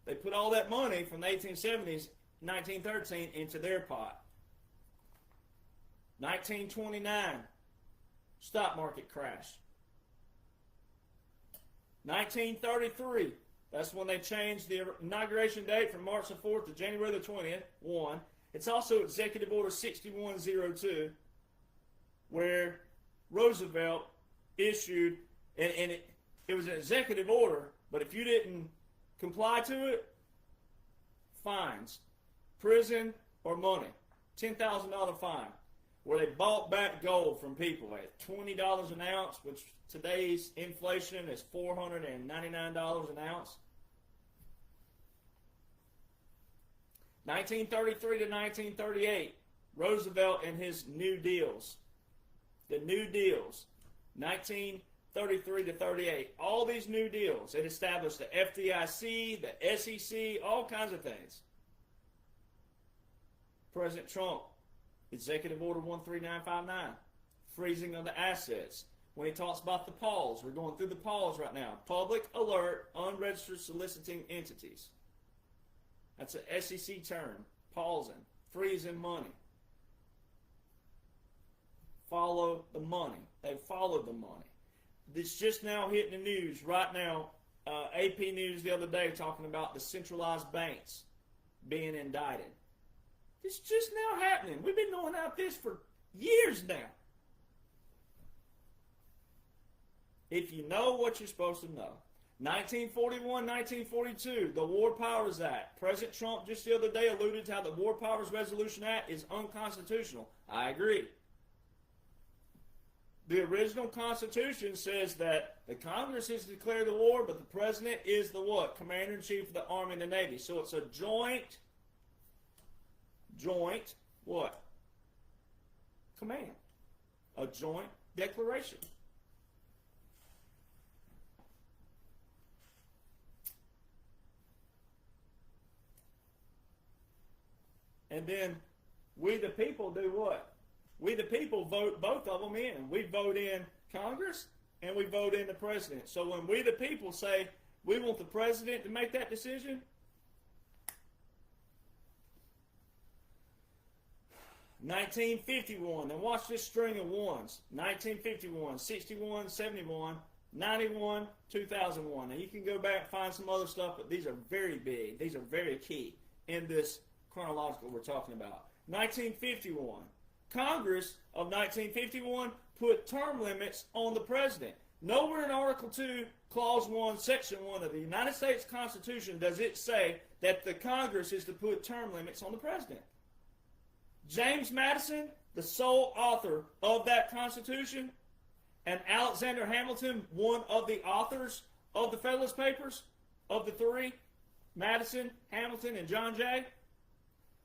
They put all that money from the 1870s, 1913, into their pot. 1929, stock market crash. 1933, That's when they changed the inauguration date from March the 4th to January the 20th. One. It's also Executive Order 6102, where Roosevelt issued, and it was an executive order, but if you didn't comply to it, fines, prison, or money. $10,000 fine. Where they bought back gold from people at $20 an ounce, which today's inflation is $499 an ounce. 1933 to 1938, Roosevelt and his New Deals. The New Deals, 1933 to 38. All these New Deals, it established the FDIC, the SEC, all kinds of things. President Trump, Executive Order 13959, freezing of the assets. When he talks about the pause, we're going through the pause right now. Public alert, unregistered soliciting entities. That's an SEC term. Pausing, freezing money. Follow the money. They followed the money. It's just now hitting the news right now. AP News the other day talking about the centralized banks being indicted. It's just now happening. We've been knowing about this for years now. If you know what you're supposed to know. 1941, 1942, the War Powers Act. President Trump just the other day alluded to how the War Powers Resolution Act is unconstitutional. I agree. The original Constitution says that the Congress is to declare the war, but the President is the what? Commander-in-Chief of the Army and the Navy. So it's a joint, what? Command. A joint declaration. And then we the people do what? We the people vote both of them in. We vote in Congress and we vote in the president. So when we the people say we want the president to make that decision, 1951, and watch this string of ones. 1951, 61, 71, 91, 2001. Now you can go back and find some other stuff, but these are very big. These are very key in this chronological we're talking about. 1951. Congress of 1951 put term limits on the president. Nowhere in Article 2, Clause 1, Section 1 of the United States Constitution does it say that the Congress is to put term limits on the president. James Madison, the sole author of that Constitution, and Alexander Hamilton, one of the authors of the Federalist Papers, of the three, Madison, Hamilton, and John Jay,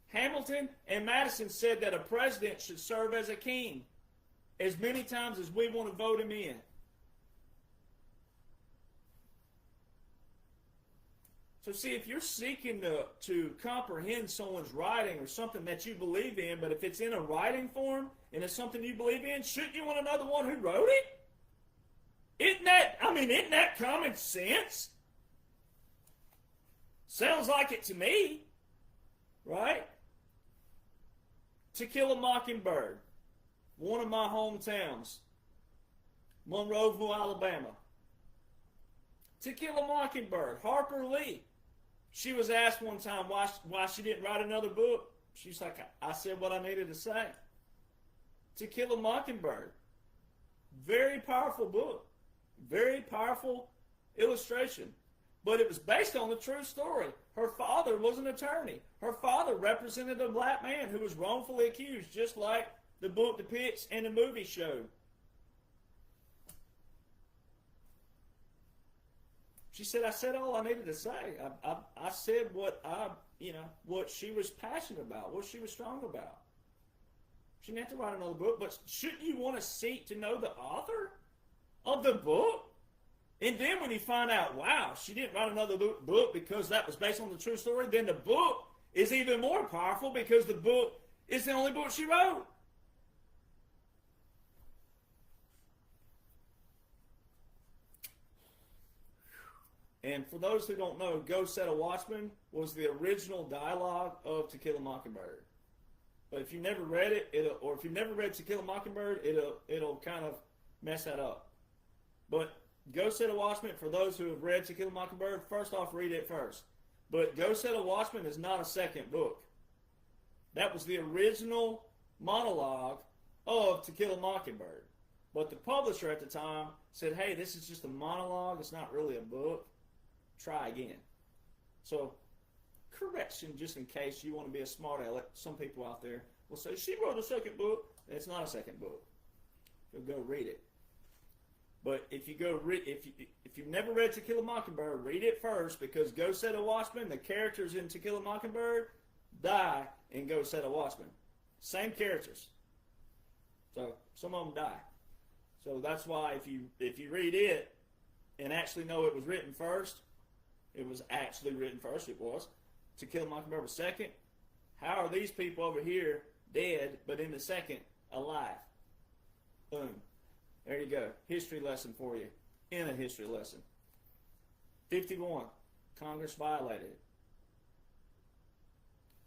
Hamilton and Madison said that a president should serve as a king as many times as we want to vote him in. So see, if you're seeking to comprehend someone's writing or something that you believe in, but if it's in a writing form and it's something you believe in, shouldn't you want to know the one who wrote it? Isn't that common sense? Sounds like it to me, right? To Kill a Mockingbird, one of my hometowns, Monroeville, Alabama. To Kill a Mockingbird, Harper Lee. She was asked one time why she didn't write another book. She's like, I said what I needed to say. To Kill a Mockingbird. Very powerful book. Very powerful illustration. But it was based on a true story. Her father was an attorney. Her father represented a black man who was wrongfully accused, just like the book depicts and the movie showed. She said, I said all I needed to say. I said what what she was passionate about, what she was strong about. She didn't have to write another book, but shouldn't you want to seek to know the author of the book? And then when you find out, wow, she didn't write another book because that was based on the true story, then the book is even more powerful because the book is the only book she wrote. And for those who don't know, Go Set a Watchman was the original dialogue of To Kill a Mockingbird. But if you never read it, or if you've never read To Kill a Mockingbird, it'll kind of mess that up. But Go Set a Watchman, for those who have read To Kill a Mockingbird, first off, read it first. But Go Set a Watchman is not a second book. That was the original monologue of To Kill a Mockingbird. But the publisher at the time said, hey, this is just a monologue. It's not really a book. Try again. So, correction, just in case you want to be a smart aleck. Some people out there will say, she wrote a second book. It's not a second book. So go read it. But if you go if you've never read To Kill a Mockingbird, read it first, because Go Set a Watchman, the characters in To Kill a Mockingbird die in Go Set a Watchman. Same characters. So some of them die. So that's why if you read it and actually know it was written first, it was actually written first. It was. To Kill a Mockingbird was second. How are these people over here dead, but in the second alive? Boom. There you go. History lesson for you. In a history lesson. 51. Congress violated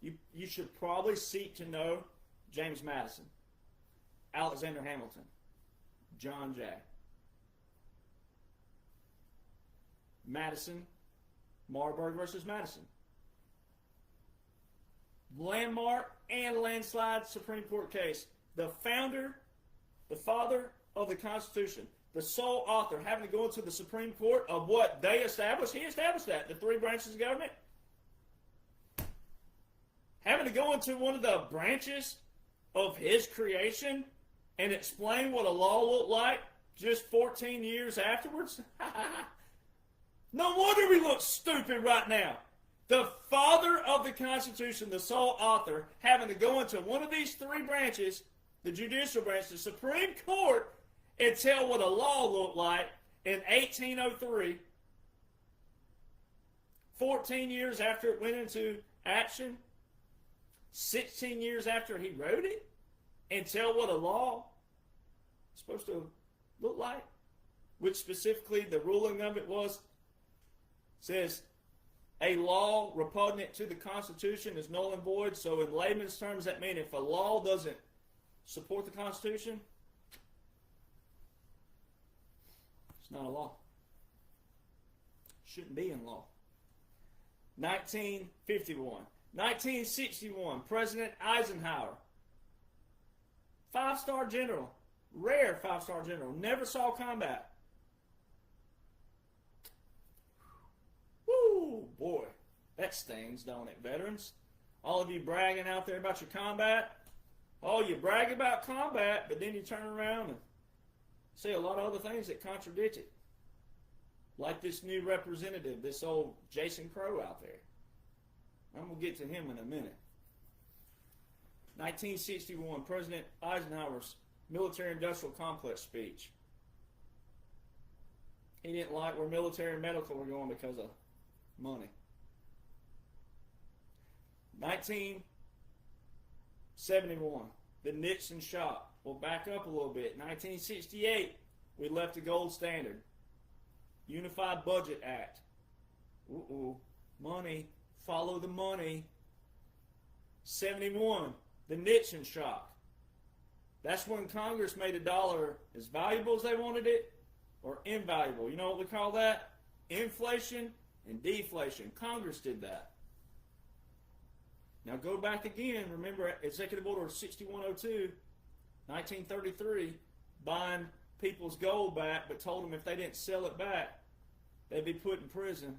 it. You should probably seek to know James Madison, Alexander Hamilton, John Jay. Madison, Marburg versus Madison. Landmark and landslide Supreme Court case. The founder, the father of the Constitution, the sole author, having to go into the Supreme Court of what they established. He established that, the three branches of government. Having to go into one of the branches of his creation and explain what a law looked like just 14 years afterwards. No wonder we look stupid right now. The father of the Constitution, the sole author, having to go into one of these three branches, the judicial branch, the Supreme Court, and tell what a law looked like in 1803, 14 years after it went into action, 16 years after he wrote it, and tell what a law is supposed to look like, which specifically the ruling of it says a law repugnant to the Constitution is null and void. So in layman's terms, that means if a law doesn't support the Constitution, it's not a law. Shouldn't be in law. 1951. 1961, President Eisenhower. 5-star general. Rare 5-star general. Never saw combat. Woo, boy. That stings, don't it, veterans? All of you bragging out there about your combat. Oh, you brag about combat, but then you turn around and say a lot of other things that contradict it. Like this new representative, this old Jason Crow out there. I'm going to get to him in a minute. 1961, President Eisenhower's military-industrial complex speech. He didn't like where military and medical were going because of money. 1971, the Nixon shot. We'll back up a little bit. 1968, we left the gold standard. Unified Budget Act. Money. Follow the money. 71, the Nixon shock. That's when Congress made a dollar as valuable as they wanted it, or invaluable. You know what we call that? Inflation and deflation. Congress did that. Now go back again. Remember Executive Order 6102, 1933, buying people's gold back, but told them if they didn't sell it back, they'd be put in prison.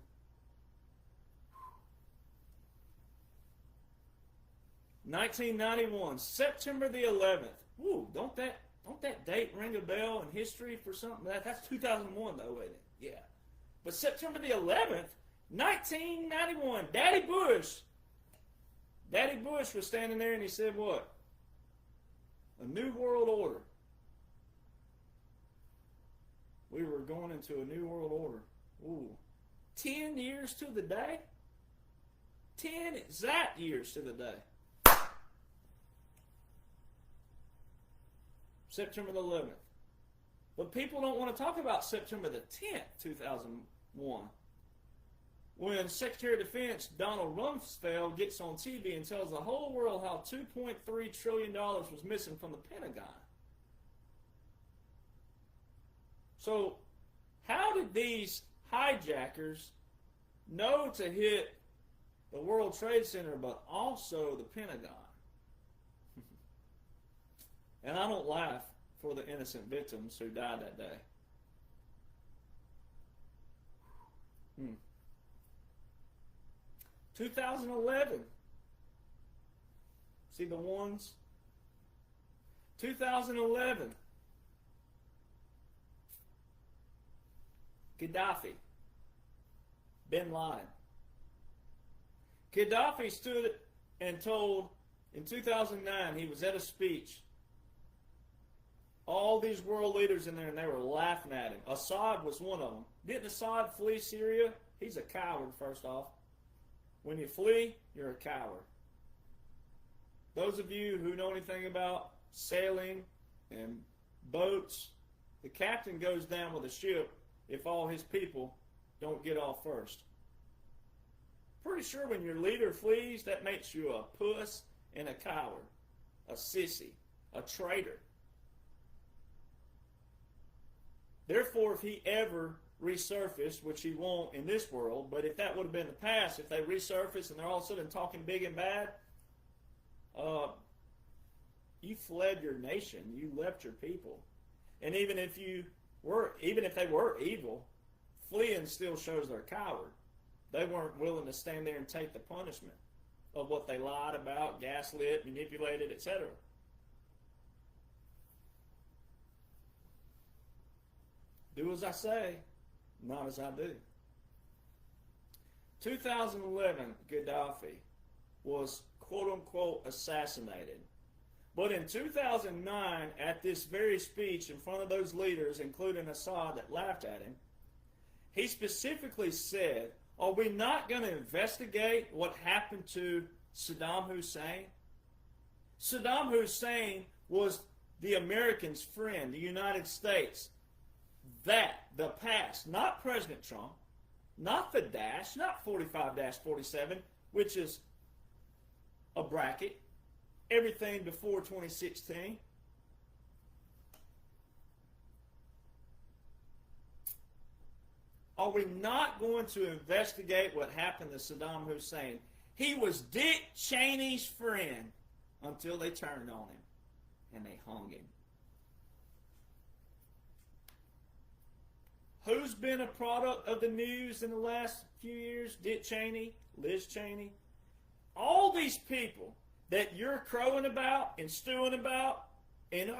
1991, September the 11th. Woo, don't that date ring a bell in history for something? That's 2001 though, isn't it? Yeah. But September the 11th, 1991, Daddy Bush was standing there and he said what? A new world order. We were going into a new world order. Ooh. 10 years to the day? 10 exact years to the day. September the 11th. But people don't want to talk about September the 10th, 2001. When Secretary of Defense Donald Rumsfeld gets on TV and tells the whole world how $2.3 trillion was missing from the Pentagon. So, How did these hijackers know to hit the World Trade Center, but also the Pentagon? And I don't laugh for the innocent victims who died that day. 2011. See the ones? 2011. Gaddafi. Bin Laden. Gaddafi stood and told in 2009, he was at a speech, all these world leaders in there, and they were laughing at him. Assad was one of them. Didn't Assad flee Syria? He's a coward, first off. When you flee, you're a coward. Those of you who know anything about sailing and boats, the captain goes down with a ship if all his people don't get off first. Pretty sure when your leader flees, that makes you a puss and a coward, a sissy, a traitor. Therefore, if he ever resurfaced, which he won't in this world, but if that would have been the past, if they resurface and they're all of a sudden talking big and bad, you fled your nation, you left your people. And even if they were evil, fleeing still shows they're coward. They weren't willing to stand there and take the punishment of what they lied about, gaslit, manipulated, etc. Do as I say, not as I do. 2011, Gaddafi was quote-unquote assassinated. But in 2009, at this very speech in front of those leaders, including Assad that laughed at him, he specifically said, are we not going to investigate what happened to Saddam Hussein? Saddam Hussein was the Americans' friend, the United States. The past, not President Trump, not the dash, not 45-47, which is a bracket, everything before 2016. Are we not going to investigate what happened to Saddam Hussein? He was Dick Cheney's friend until they turned on him and they hung him. Who's been a product of the news in the last few years? Dick Cheney, Liz Cheney. All these people that you're crowing about and stewing about and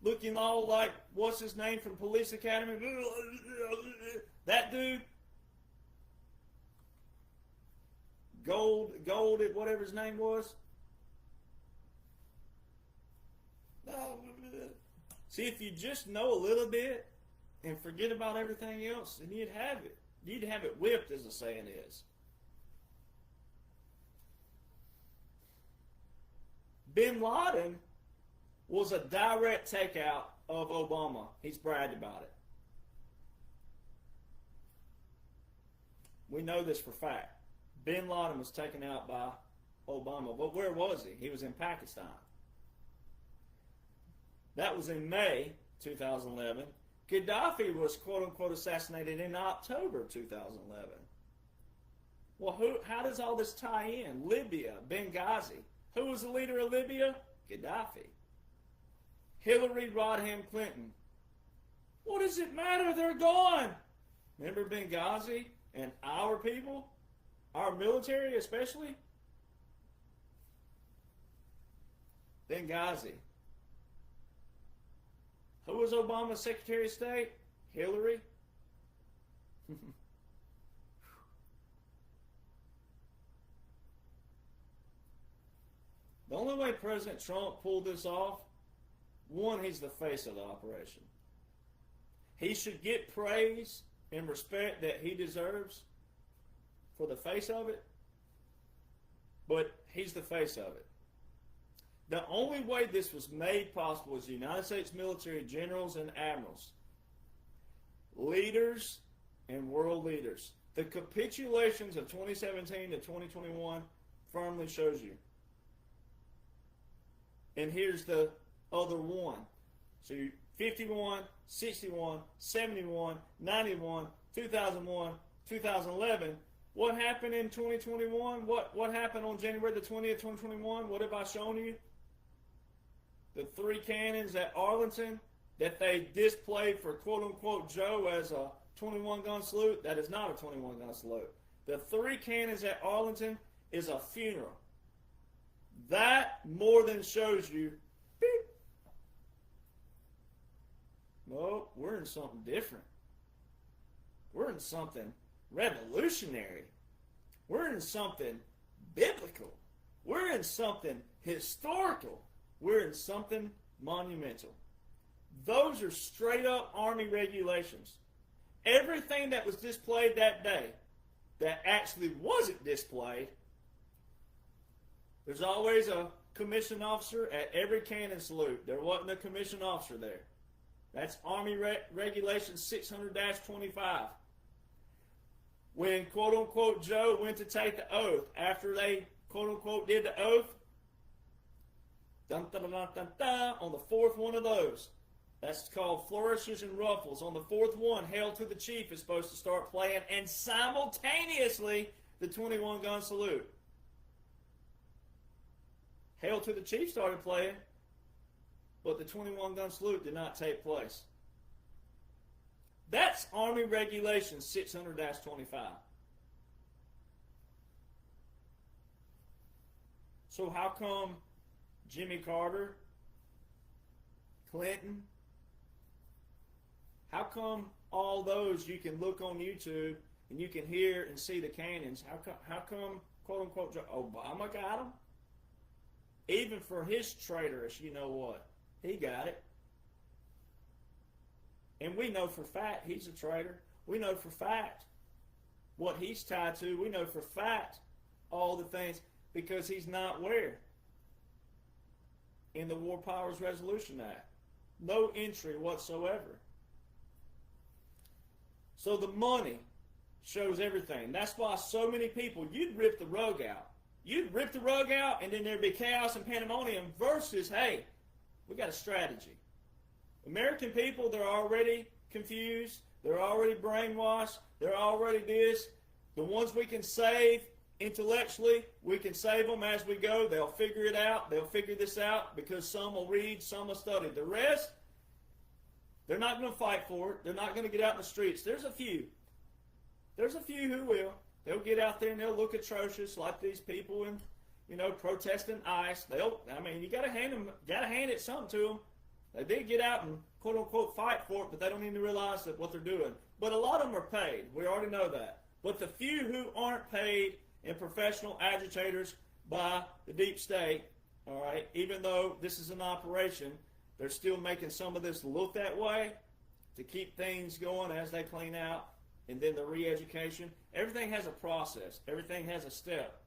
looking all like, what's his name from Police Academy? That dude. Gold, whatever his name was. See, if you just know a little bit and forget about everything else, then you'd have it. You'd have it whipped, as the saying is. Bin Laden was a direct takeout of Obama. He's bragged about it. We know this for fact. Bin Laden was taken out by Obama. But where was he? He was in Pakistan. That was in May 2011. Gaddafi was quote-unquote assassinated in October 2011. Well, how does all this tie in? Libya, Benghazi. Who was the leader of Libya? Gaddafi. Hillary Rodham Clinton. What does it matter? They're gone. Remember Benghazi and our people? Our military especially? Benghazi. Who was Obama's Secretary of State? Hillary. The only way President Trump pulled this off, one, he's the face of the operation. He should get praise and respect that he deserves for the face of it, but he's the face of it. The only way this was made possible was the United States military generals and admirals, leaders and world leaders. The capitulations of 2017 to 2021 firmly shows you. And here's the other one. So 51, 61, 71, 91, 2001, 2011. What happened in 2021? What happened on January the 20th, 2021? What have I shown you? The 3 cannons at Arlington that they displayed for quote-unquote Joe as a 21-gun salute. That is not a 21-gun salute. The 3 cannons at Arlington is a funeral. That more than shows you, beep. No, we're in something different. We're in something revolutionary. We're in something biblical. We're in something historical. We're in something monumental. Those are straight up Army regulations. Everything that was displayed that day that actually wasn't displayed, there's always a commissioned officer at every cannon salute. There wasn't a commissioned officer there. That's Army Regulation 600-25. When quote-unquote Joe went to take the oath, after they quote-unquote did the oath, dun, dun, dun, dun, dun, dun, on the 4th one of those, that's called flourishes and ruffles. On the 4th one, Hail to the Chief is supposed to start playing, and simultaneously the 21-gun salute. Hail to the Chief started playing, but the 21-gun salute did not take place. That's Army Regulation 600-25. So how come Jimmy Carter, Clinton, how come all those you can look on YouTube and you can hear and see the cannons? How come quote-unquote Obama got them? Even for his traitorous, you know what? He got it. And we know for fact he's a traitor. We know for fact what he's tied to. We know for fact all the things, because he's not where? In the War Powers Resolution Act. No entry whatsoever. So the money shows everything. That's why so many people, you'd rip the rug out. You'd rip the rug out and then there'd be chaos and pandemonium versus, hey, we got a strategy. American people, they're already confused. They're already brainwashed. They're already this. The ones we can save intellectually, we can save them as we go. They'll figure it out. They'll figure this out because some will read, some will study. The rest, they're not going to fight for it. They're not going to get out in the streets. There's a few. There's a few who will. They'll get out there and they'll look atrocious like these people in, protesting ICE. You got to hand it something to them. They did get out and quote-unquote fight for it, but they don't even realize that what they're doing. But a lot of them are paid. We already know that. But the few who aren't paid and professional agitators by the deep state, all right, even though this is an operation, they're still making some of this look that way to keep things going as they clean out. And then the re-education. Everything has a process. Everything has a step.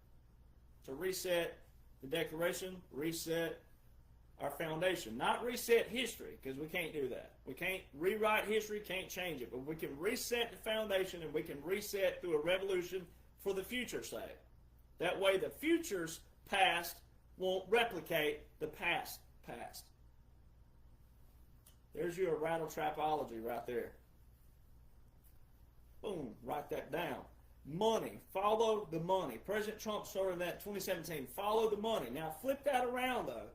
To reset the Declaration, reset our foundation. Not reset history, because we can't do that. We can't rewrite history, can't change it. But we can reset the foundation, and we can reset through a revolution for the future's sake. That way the future's past won't replicate the past. There's your rattle trapology right there. Boom, write that down. Money, follow the money. President Trump started that in 2017. Follow the money. Now flip that around though.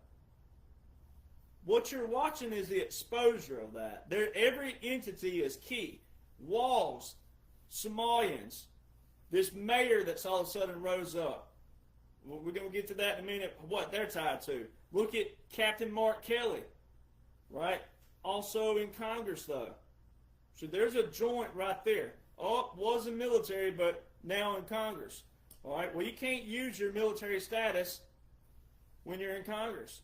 What you're watching is the exposure of that. Every entity is key. Walls, Somalians, this mayor that's all of a sudden rose up. We're going to get to that in a minute, what they're tied to. Look at Captain Mark Kelly, right? Also in Congress though. So there's a joint right there. Oh, was in military, but now in Congress. All right, well, you can't use your military status when you're in Congress.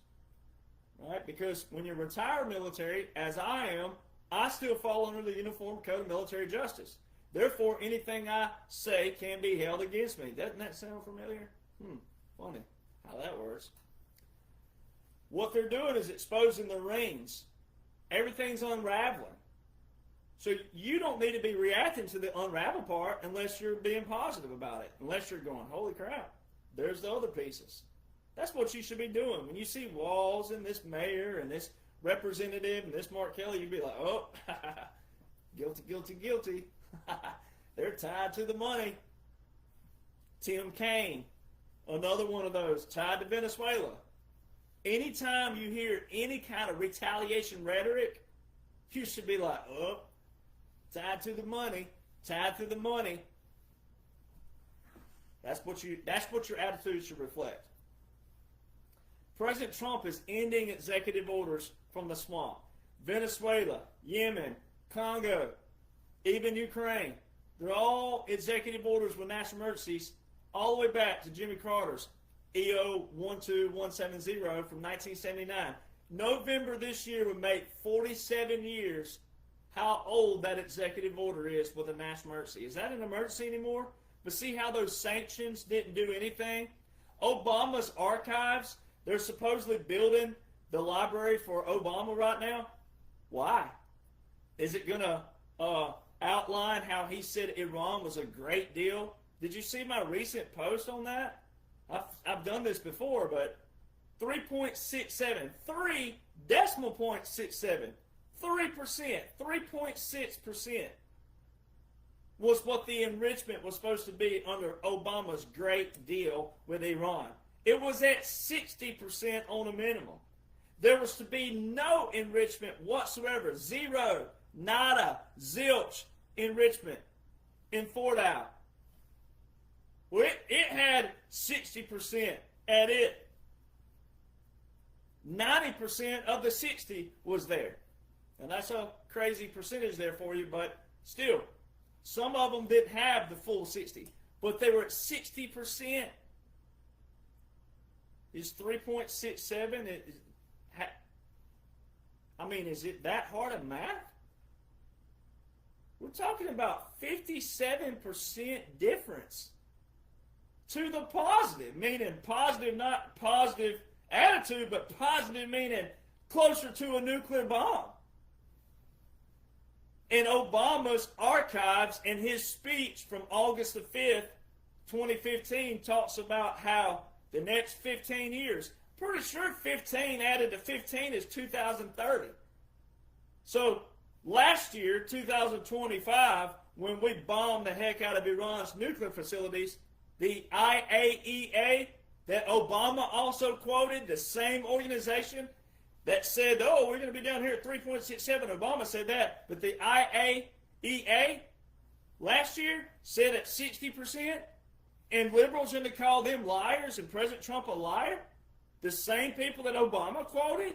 All right, because when you're retired military, as I am, I still fall under the Uniform Code of Military Justice. Therefore, anything I say can be held against me. Doesn't that sound familiar? Funny how that works. What they're doing is exposing the rings. Everything's unraveling. So you don't need to be reacting to the unravel part unless you're being positive about it. Unless you're going, holy crap, there's the other pieces. That's what you should be doing. When you see walls and this mayor and this representative and this Mark Kelly, you'd be like, oh, guilty, guilty, guilty. They're tied to the money. Tim Kaine, another one of those, tied to Venezuela. Anytime you hear any kind of retaliation rhetoric, you should be like, oh, tied to the money, tied to the money. That's what your attitude should reflect. President Trump is ending executive orders from the swamp. Venezuela, Yemen, Congo, even Ukraine. They're all executive orders with national emergencies all the way back to Jimmy Carter's EO 12170 from 1979. November this year would make 47 years how old that executive order is with a national emergency. Is that an emergency anymore? But see how those sanctions didn't do anything? Obama's archives, they're supposedly building the library for Obama right now. Why? Is it going to outline how he said Iran was a great deal? Did you see my recent post on that? I've done this before, but 3.67, 3.67, 3%, 3.6% was what the enrichment was supposed to be under Obama's great deal with Iran. It was at 60% on a minimum. There was to be no enrichment whatsoever. Zero, nada, zilch enrichment in Fort Howe. Well, it had 60% at it. 90% of the 60 was there. And that's a crazy percentage there for you, but still, some of them didn't have the full 60, but they were at 60%. Is 3.67, I mean, is it that hard of math? We're talking about 57% difference to the positive, meaning positive, not positive attitude, but positive meaning closer to a nuclear bomb. In Obama's archives, in his speech from August the 5th, 2015, talks about how the next 15 years, pretty sure 15 added to 15 is 2030. So last year, 2025, when we bombed the heck out of Iran's nuclear facilities, the IAEA that Obama also quoted, the same organization that said, oh, we're going to be down here at 3.67. Obama said that. But the IAEA last year said at 60%, and liberals going to call them liars and President Trump a liar? The same people that Obama quoted?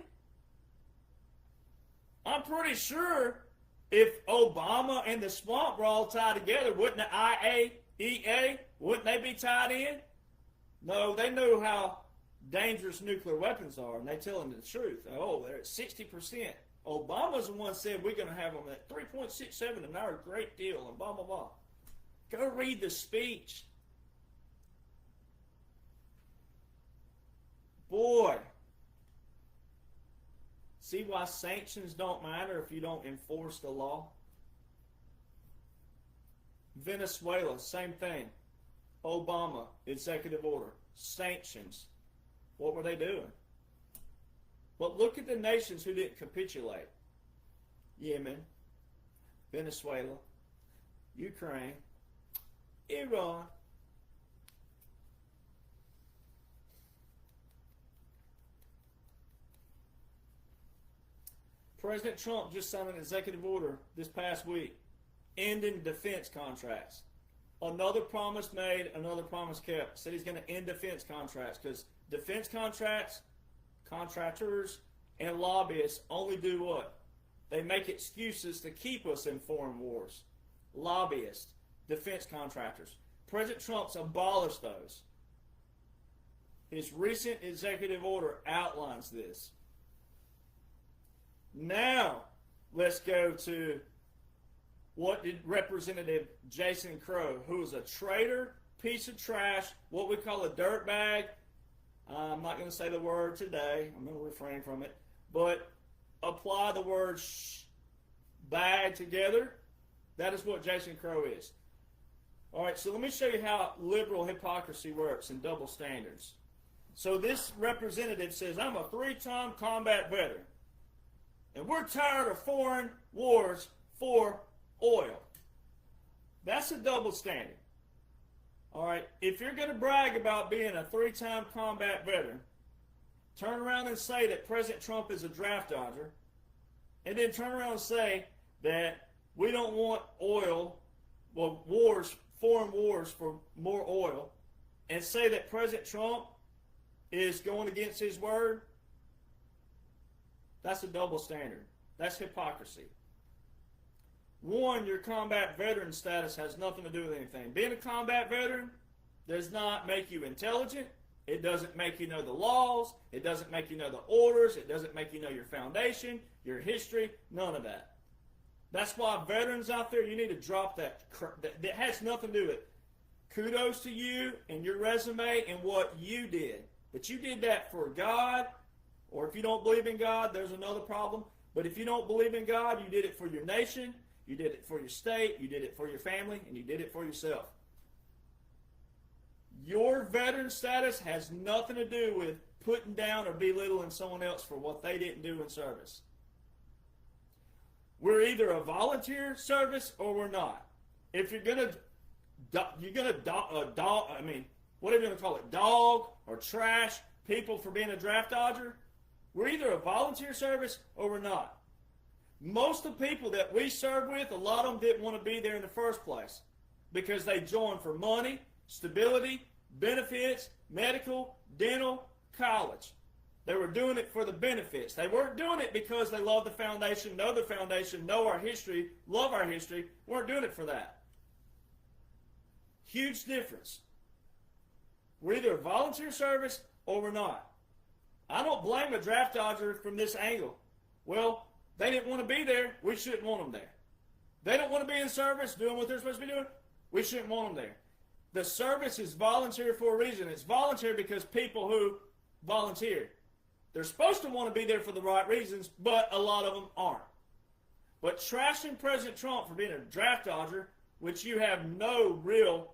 I'm pretty sure if Obama and the swamp were all tied together, wouldn't the IAEA, wouldn't they be tied in? No, they know how dangerous nuclear weapons are, and they tell them the truth. Oh, they're at 60%. Obama's the one who said we're going to have them at 3.67 and they're a great deal, and blah, blah, blah. Go read the speech. Boy, see why sanctions don't matter if you don't enforce the law? Venezuela, same thing. Obama, executive order, sanctions. What were they doing? But look at the nations who didn't capitulate. Yemen, Venezuela, Ukraine, Iran. President Trump just signed an executive order this past week ending defense contracts. Another promise made, another promise kept. Said he's going to end defense contracts because defense contracts, contractors, and lobbyists only do what? They make excuses to keep us in foreign wars. Lobbyists, defense contractors. President Trump's abolished those. His recent executive order outlines this. Now, let's go to what did Representative Jason Crow, who is a traitor, piece of trash, what we call a dirtbag. I'm not going to say the word today. I'm going to refrain from it. But apply the word bag together. That is what Jason Crow is. All right, so let me show you how liberal hypocrisy works and double standards. So this representative says, I'm a 3-time combat veteran. And we're tired of foreign wars for oil. That's a double standard. All right, if you're going to brag about being a 3-time combat veteran, turn around and say that President Trump is a draft dodger, and then turn around and say that we don't want oil, well, wars, foreign wars for more oil, and say that President Trump is going against his word, that's a double standard. That's hypocrisy. One, your combat veteran status has nothing to do with anything. Being a combat veteran does not make you intelligent. It doesn't make you know the laws. It doesn't make you know the orders. It doesn't make you know your foundation, your history, none of that. That's why veterans out there, you need to drop that. That has nothing to do with it. Kudos to you and your resume and what you did. But you did that for God, or if you don't believe in God, there's another problem. But if you don't believe in God, you did it for your nation, you did it for your state, you did it for your family, and you did it for yourself. Your veteran status has nothing to do with putting down or belittling someone else for what they didn't do in service. We're either a volunteer service or we're not. If you're gonna what are you gonna call it, dog or trash people for being a draft dodger? We're either a volunteer service or we're not. Most of the people that we serve with, a lot of them didn't want to be there in the first place because they joined for money, stability, benefits, medical, dental, college. They were doing it for the benefits. They weren't doing it because they love the foundation, know our history, love our history. Weren't doing it for that. Huge difference. We're either a volunteer service or we're not. I don't blame a draft dodger from this angle. Well, they didn't want to be there. We shouldn't want them there. They don't want to be in service doing what they're supposed to be doing. We shouldn't want them there. The service is volunteer for a reason. It's volunteer because people who volunteer, they're supposed to want to be there for the right reasons, but a lot of them aren't. But trashing President Trump for being a draft dodger, which you have no real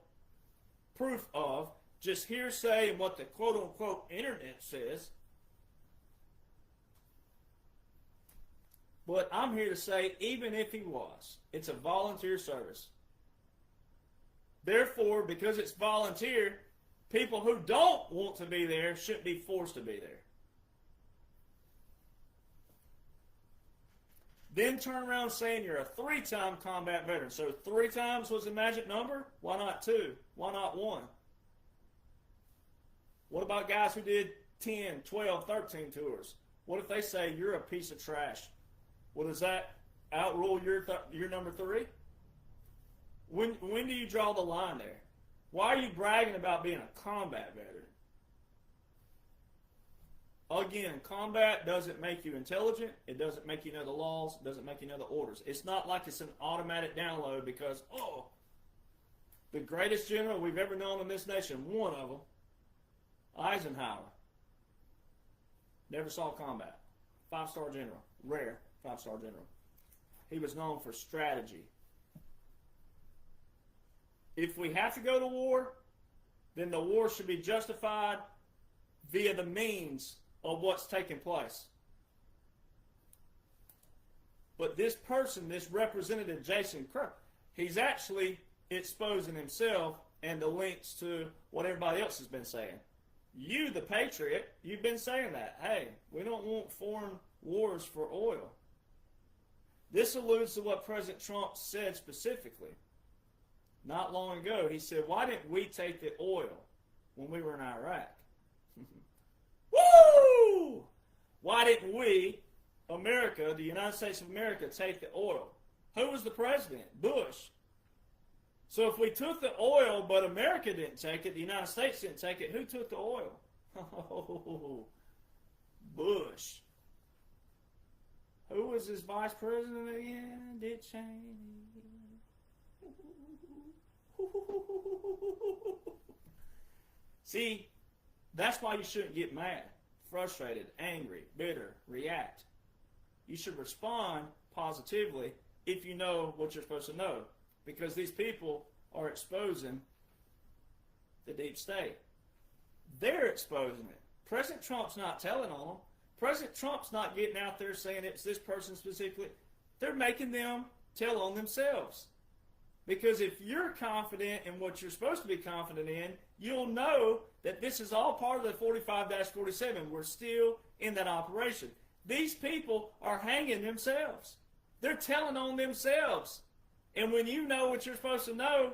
proof of, just hearsay and what the quote-unquote internet says. But I'm here to say, even if he was, it's a volunteer service. Therefore, because it's volunteer, people who don't want to be there shouldn't be forced to be there. Then turn around saying you're a 3-time combat veteran. So 3 times was the magic number? Why not 2? Why not 1? What about guys who did 10, 12, 13 tours? What if they say you're a piece of trash? Well, does that outrule your number 3? When do you draw the line there? Why are you bragging about being a combat veteran? Again, combat doesn't make you intelligent. It doesn't make you know the laws. It doesn't make you know the orders. It's not like it's an automatic download because, the greatest general we've ever known in this nation, one of them, Eisenhower, never saw combat. 5-star general. Rare 5-star general. He was known for strategy. If we have to go to war, then the war should be justified via the means of what's taking place. But this person, this representative Jason Kirk, he's actually exposing himself and the links to what everybody else has been saying. You, the patriot, you've been saying that. Hey, we don't want foreign wars for oil. This alludes to what President Trump said specifically. Not long ago, he said, why didn't we take the oil when we were in Iraq? Woo! Why didn't we, America, the United States of America, take the oil? Who was the president? Bush. So if we took the oil, but America didn't take it, the United States didn't take it, who took the oil? Oh, Bush. Who was his vice president again? Dick Cheney. See, that's why you shouldn't get mad, frustrated, angry, bitter, react. You should respond positively if you know what you're supposed to know, because these people are exposing the deep state. They're exposing it. President Trump's not telling on them. President Trump's not getting out there saying it's this person specifically. They're making them tell on themselves. Because if you're confident in what you're supposed to be confident in, you'll know that this is all part of the 45-47. We're still in that operation. These people are hanging themselves. They're telling on themselves. And when you know what you're supposed to know,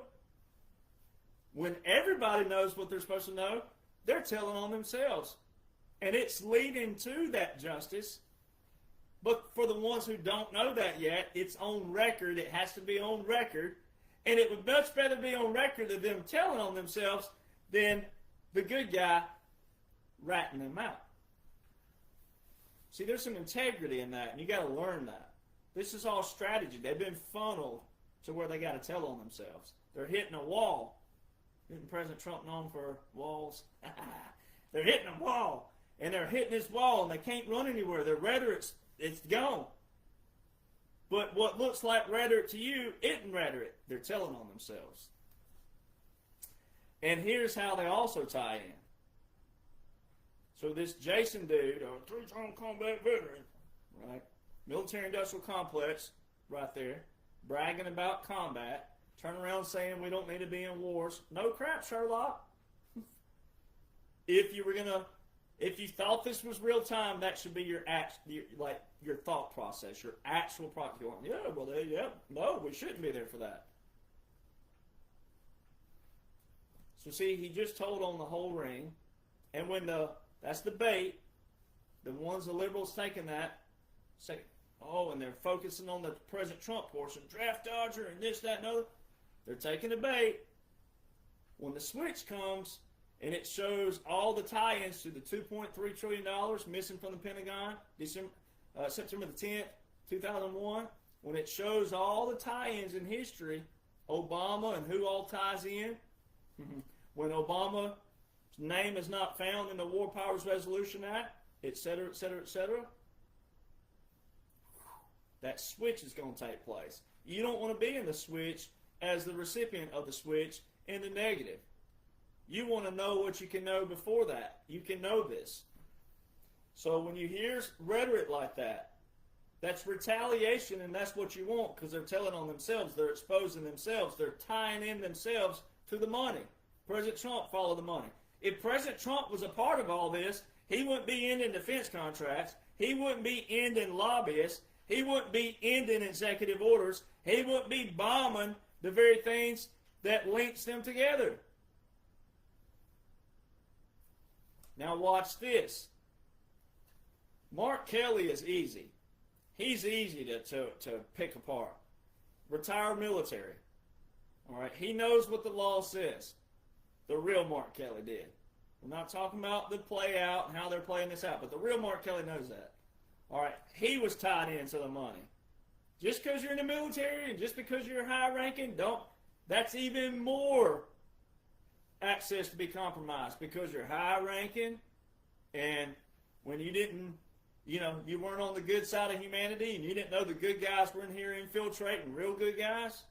when everybody knows what they're supposed to know, they're telling on themselves. And it's leading to that justice. But for the ones who don't know that yet, it's on record. It has to be on record. And it would much better be on record of them telling on themselves than the good guy ratting them out. See, there's some integrity in that, and you got to learn that. This is all strategy. They've been funneled to where they got to tell on themselves. They're hitting a wall. Isn't President Trump known for walls? They're hitting a wall, and they're hitting this wall, and they can't run anywhere. Their rhetoric's it's gone. But what looks like rhetoric to you isn't rhetoric. They're telling on themselves. And here's how they also tie in. So this Jason dude, a 3-time combat veteran, right? Military-industrial complex, right there, bragging about combat, turn around saying we don't need to be in wars. No crap, Sherlock. If you thought this was real time, that should be your thought process, your actual process. No, we shouldn't be there for that. So see, he just told on the whole ring, and when that's the bait, the liberals thinking that, say, oh, and they're focusing on the President Trump portion, draft dodger and this, that, and other. They're taking the bait. When the switch comes, and it shows all the tie-ins to the $2.3 trillion missing from the Pentagon, September the 10th, 2001, when it shows all the tie-ins in history, Obama and who all ties in, when Obama's name is not found in the War Powers Resolution Act, etc., etc., etc., that switch is going to take place. You don't want to be in the switch as the recipient of the switch in the negative. You want to know what you can know before that. You can know this. So when you hear rhetoric like that, that's retaliation, and that's what you want, because they're telling on themselves. They're exposing themselves. They're tying in themselves to the money. President Trump followed the money. If President Trump was a part of all this, he wouldn't be ending defense contracts. He wouldn't be ending lobbyists. He wouldn't be ending executive orders. He wouldn't be bombing the very things that links them together. Now watch this. Mark Kelly is easy. He's easy to pick apart. Retired military. All right, he knows what the law says. The real Mark Kelly did. We're not talking about the play out and how they're playing this out, but the real Mark Kelly knows that. All right, he was tied into the money. Just because you're in the military and just because you're high ranking, that's even more access to be compromised, because you're high ranking, and when you didn't, you weren't on the good side of humanity, and you didn't know the good guys were in here infiltrating real good guys,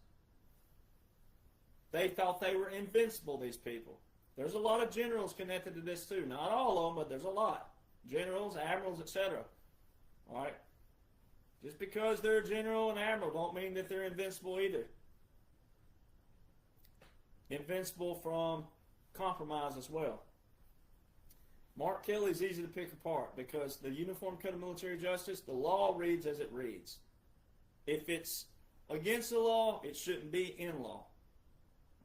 they thought they were invincible, these people. There's a lot of generals connected to this too. Not all of them, but there's a lot. Generals, admirals, etc. All right? Just because they're a general and admiral don't mean that they're invincible either. Invincible from compromise as well. Mark Kelly's easy to pick apart because the Uniform Code of Military Justice, the law reads as it reads. If it's against the law, it shouldn't be in law.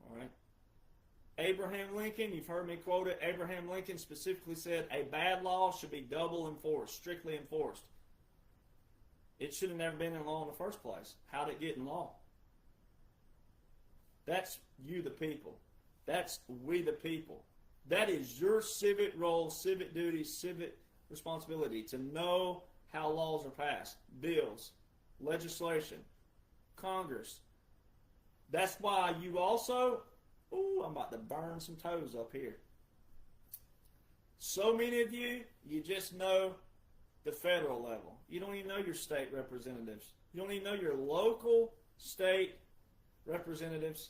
All right? Abraham Lincoln, you've heard me quote it, Abraham Lincoln specifically said, a bad law should be double enforced, strictly enforced. It should have never been in law in the first place. How did it get in law? That's you, the people. That's we, the people. That is your civic role, civic duty, civic responsibility to know how laws are passed, bills, legislation, Congress. That's why you also, I'm about to burn some toes up here. So many of you, you just know the federal level. You don't even know your state representatives. You don't even know your local state representatives.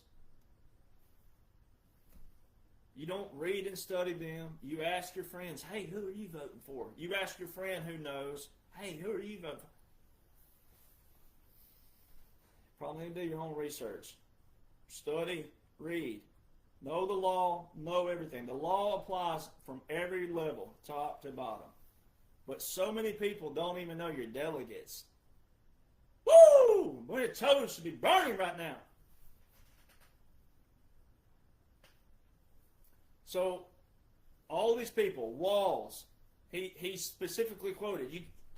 You don't read and study them. You ask your friends, hey, who are you voting for? You ask your friend who knows, hey, who are you voting for? Probably need to do your own research. Study, read. Know the law, know everything. The law applies from every level, top to bottom. But so many people don't even know your delegates. Woo! Boy, your toes should be burning right now. So, all these people, Walls, he specifically quoted,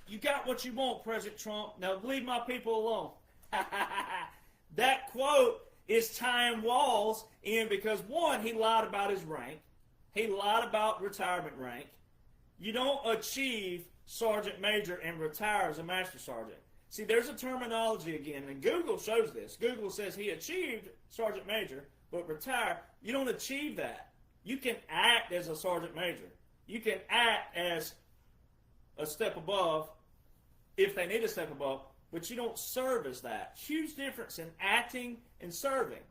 you got what you want, President Trump. Now leave my people alone. That quote is tying Walls in because, one, he lied about his rank. He lied about retirement rank. You don't achieve sergeant major and retire as a master sergeant. See, there's a terminology again, and Google shows this. Google says he achieved sergeant major, but retire. You don't achieve that. You can act as a sergeant major. You can act as a step above if they need a step above, but you don't serve as that. Huge difference in acting and serving.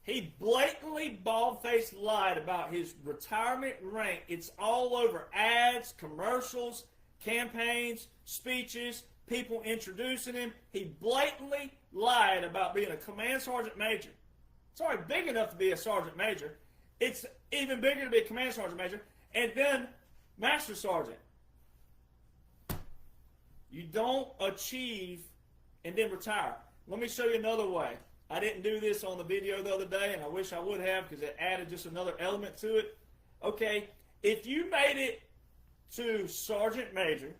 He blatantly, bald-faced lied about his retirement rank. It's all over ads, commercials, campaigns, speeches, people introducing him. He blatantly lied about being a command sergeant major. It's already big enough to be a sergeant major. It's even bigger to be a command sergeant major. And then master sergeant. You don't achieve and then retire. Let me show you another way. I didn't do this on the video the other day, and I wish I would have because it added just another element to it. Okay, if you made it to sergeant major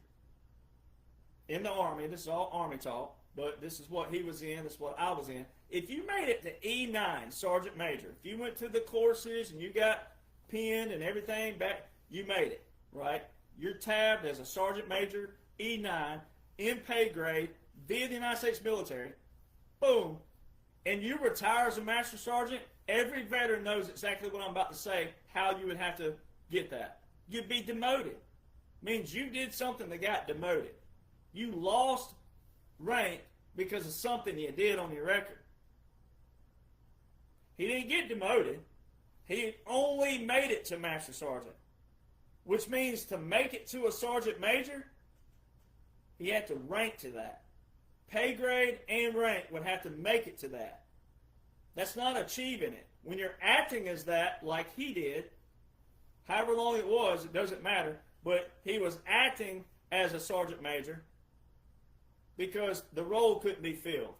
in the Army, this is all Army talk, but this is what he was in, this is what I was in. If you made it to E9, sergeant major, if you went to the courses and you got pinned and everything back, you made it, right? You're tabbed as a sergeant major, E9, in pay grade, via the United States military, boom, and you retire as a master sergeant. Every veteran knows exactly what I'm about to say, how you would have to get that. You'd be demoted. Means you did something that got demoted. You lost rank because of something you did on your record. He didn't get demoted. He only made it to master sergeant, which means to make it to a sergeant major, he had to rank to that. Pay grade and rank would have to make it to that. That's not achieving it. When you're acting as that, like he did, however long it was, it doesn't matter, but he was acting as a sergeant major because the role couldn't be filled.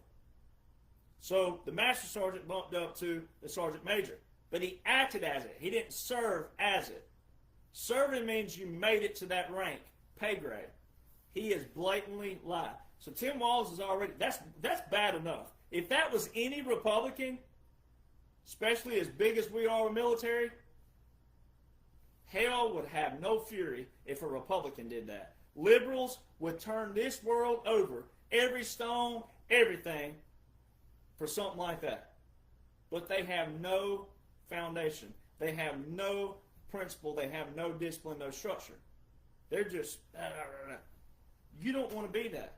So the master sergeant bumped up to the sergeant major, but he acted as it. He didn't serve as it. Serving means you made it to that rank, pay grade. He is blatantly lied. So Tim Walz is already, that's bad enough. If that was any Republican, especially as big as we are with military, hell would have no fury if a Republican did that. Liberals would turn this world over, every stone, everything, for something like that. But they have no foundation. They have no principle. They have no discipline, no structure. They're just, you don't want to be that.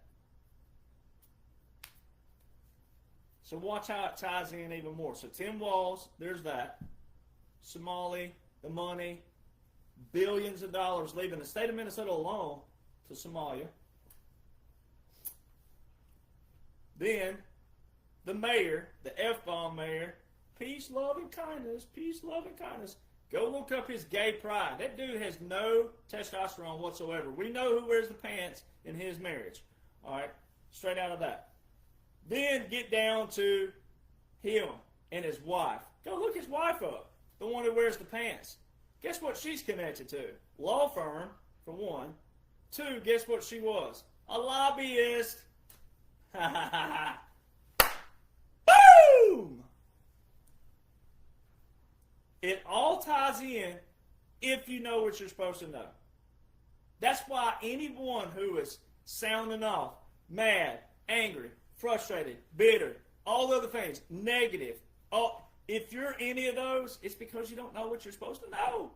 So watch how it ties in even more. So Tim Walz, there's that. Somali, the money, billions of dollars leaving the state of Minnesota alone to Somalia. Then the mayor, the F-bomb mayor, peace, love, and kindness, peace, love, and kindness. Go look up his gay pride. That dude has no testosterone whatsoever. We know who wears the pants in his marriage. All right, straight out of that. Then get down to him and his wife. Go look his wife up, the one who wears the pants. Guess what she's connected to? Law firm, for one. Two, guess what she was? A lobbyist. Ha ha ha ha. Boom! It all ties in if you know what you're supposed to know. That's why anyone who is sounding off, mad, angry, frustrated, bitter, all the other things, negative, if you're any of those, it's because you don't know what you're supposed to know.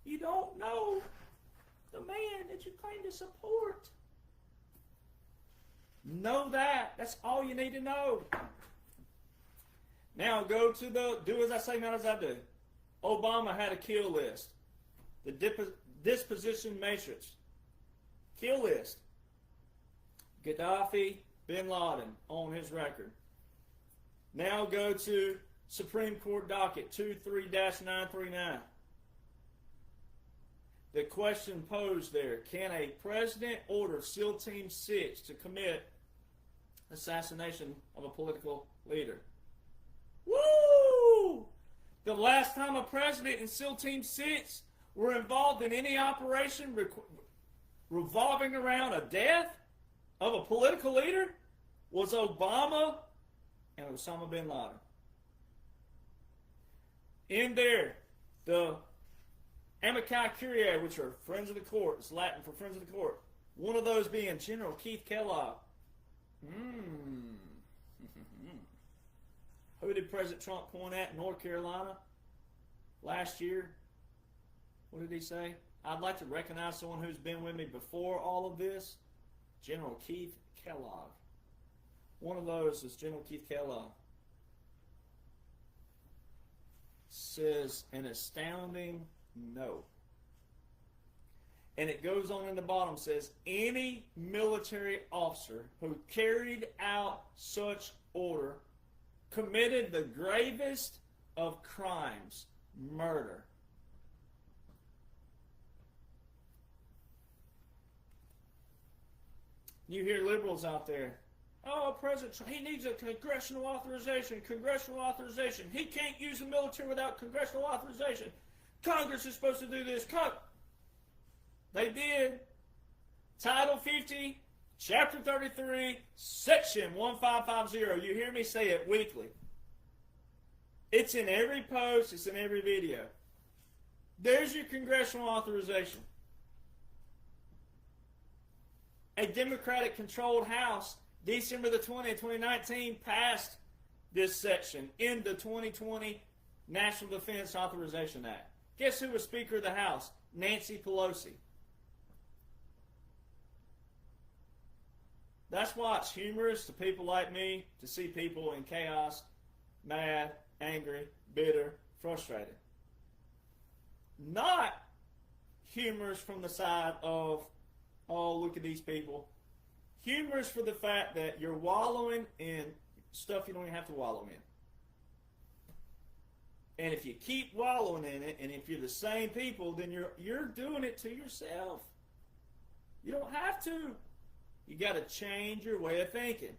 You don't know the man that you claim to support. Know that. That's all you need to know. Now go to the do as I say, not as I do. Obama had a kill list. The disposition matrix. Kill list. Gaddafi, Bin Laden on his record. Now go to Supreme Court docket 23-939. The question posed there, can a president order SEAL Team 6 to commit assassination of a political leader? Woo! The last time a president and SEAL Team 6 were involved in any operation revolving around a death of a political leader was Obama and Osama bin Laden. In there, the amici curiae, which are friends of the court, it's Latin for friends of the court. One of those being General Keith Kellogg. Who did President Trump point at in North Carolina last year? What did he say? I'd like to recognize someone who's been with me before all of this. General Keith Kellogg. One of those is General Keith Kellogg. Says an astounding no. And it goes on in the bottom, says any military officer who carried out such order committed the gravest of crimes, murder. You hear liberals out there, oh, President Trump, he needs a congressional authorization, He can't use the military without congressional authorization. Congress is supposed to do this. They did. Title 50, Chapter 33, Section 1550. You hear me say it weekly. It's in every post. It's in every video. There's your congressional authorization. A Democratic-controlled House, December the 20th, 2019, passed this section in the 2020 National Defense Authorization Act. Guess who was Speaker of the House? Nancy Pelosi. That's why it's humorous to people like me to see people in chaos, mad, angry, bitter, frustrated. Not humorous from the side of, oh, look at these people. Humorous for the fact that you're wallowing in stuff you don't even have to wallow in. And if you keep wallowing in it, and if you're the same people, then you're doing it to yourself. You don't have to. You got to change your way of thinking.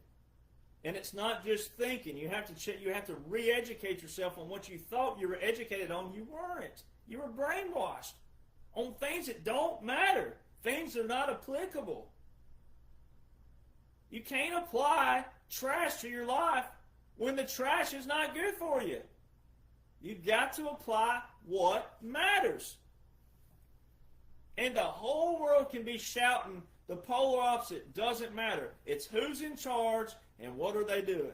And it's not just thinking. You have to re-educate yourself on what you thought you were educated on. You weren't. You were brainwashed on things that don't matter. Things that are not applicable. You can't apply trash to your life when the trash is not good for you. You've got to apply what matters. And the whole world can be shouting the polar opposite. Doesn't matter. It's who's in charge and what are they doing.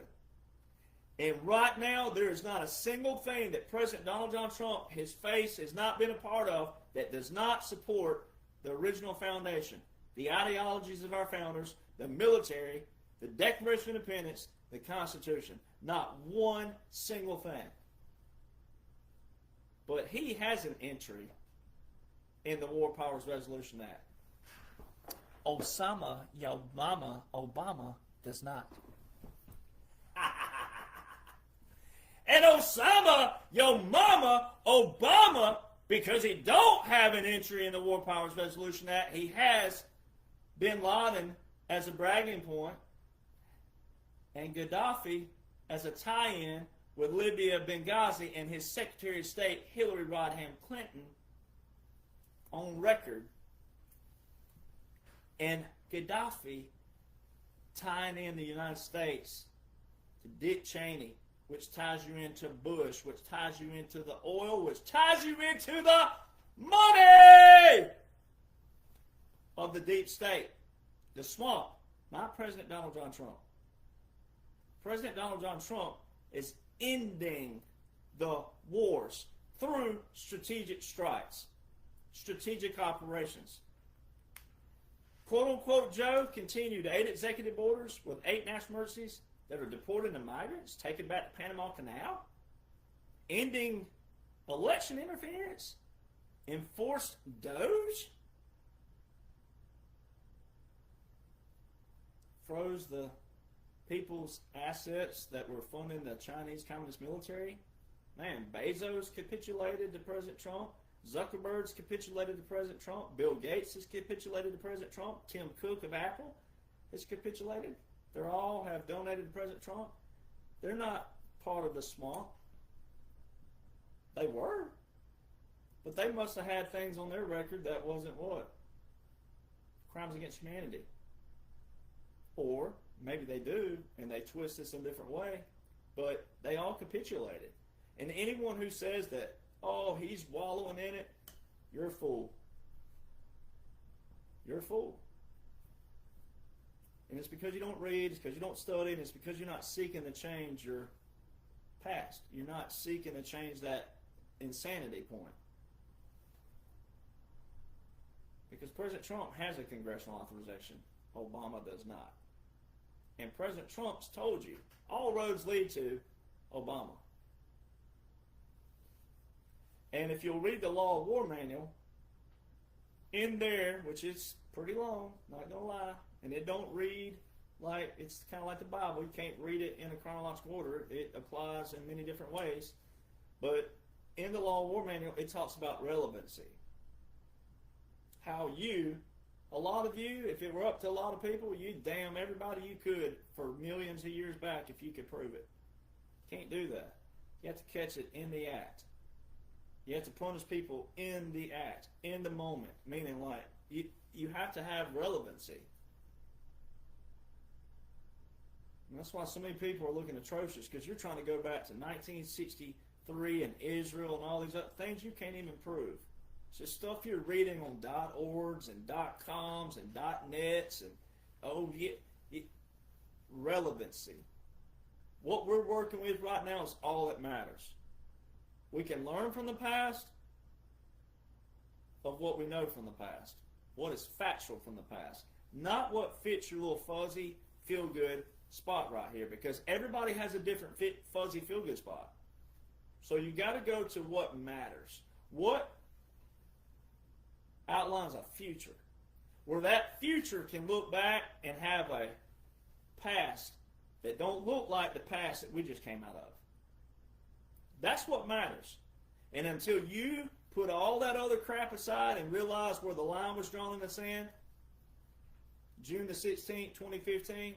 And right now, there is not a single thing that President Donald John Trump, his face, has not been a part of that does not support the original foundation, the ideologies of our founders, the military, the Declaration of Independence, the Constitution. Not one single thing. But he has an entry in the War Powers Resolution Act. Osama, your mama, Obama, does not. And Osama, your mama, Obama, because he don't have an entry in the War Powers Resolution Act, he has Bin Laden as a bragging point, and Gaddafi as a tie-in with Libya, Benghazi, and his Secretary of State, Hillary Rodham Clinton, on record. And Gaddafi tying in the United States to Dick Cheney, which ties you into Bush, which ties you into the oil, which ties you into the money of the deep state, the swamp. Not President Donald John Trump. President Donald John Trump is ending the wars through strategic strikes, strategic operations. Quote-unquote Joe continued 8 executive orders with 8 national emergencies that are deporting the migrants, taking back the Panama Canal, ending election interference, enforced Doge, froze the people's assets that were funding the Chinese Communist military. Man, Bezos capitulated to President Trump. Zuckerberg's capitulated to President Trump. Bill Gates has capitulated to President Trump. Tim Cook of Apple has capitulated. They all have donated to President Trump. They're not part of the swamp. They were. But they must have had things on their record that wasn't what? Crimes against humanity. Or maybe they do, and they twist this in a different way, but they all capitulated. And anyone who says that, oh, he's wallowing in it, you're a fool. You're a fool. And it's because you don't read, it's because you don't study, and it's because you're not seeking to change your past. You're not seeking to change that insanity point. Because President Trump has a congressional authorization. Obama does not. And President Trump's told you, all roads lead to Obama. And if you'll read the Law of War Manual, in there, which is pretty long, not going to lie, and it don't read like, it's kind of like the Bible. You can't read it in a chronological order. It applies in many different ways. But in the Law of War Manual, it talks about relevancy. How you, a lot of you, if it were up to a lot of people, you'd damn everybody you could for millions of years back if you could prove it. Can't do that. You have to catch it in the act. You have to punish people in the act, in the moment. Meaning, like, you have to have relevancy. And that's why so many people are looking atrocious, because you're trying to go back to 1963 and Israel and all these other things you can't even prove. It's just stuff you're reading on .orgs and .coms and .nets and relevancy. What we're working with right now is all that matters. We can learn from the past of what we know from the past. What is factual from the past. Not what fits your little fuzzy, feel-good spot right here. Because everybody has a different fuzzy, feel-good spot. So you got to go to what matters. What outlines a future. Where that future can look back and have a past that don't look like the past that we just came out of. That's what matters. And until you put all that other crap aside and realize where the line was drawn in the sand, June the 16th, 2015,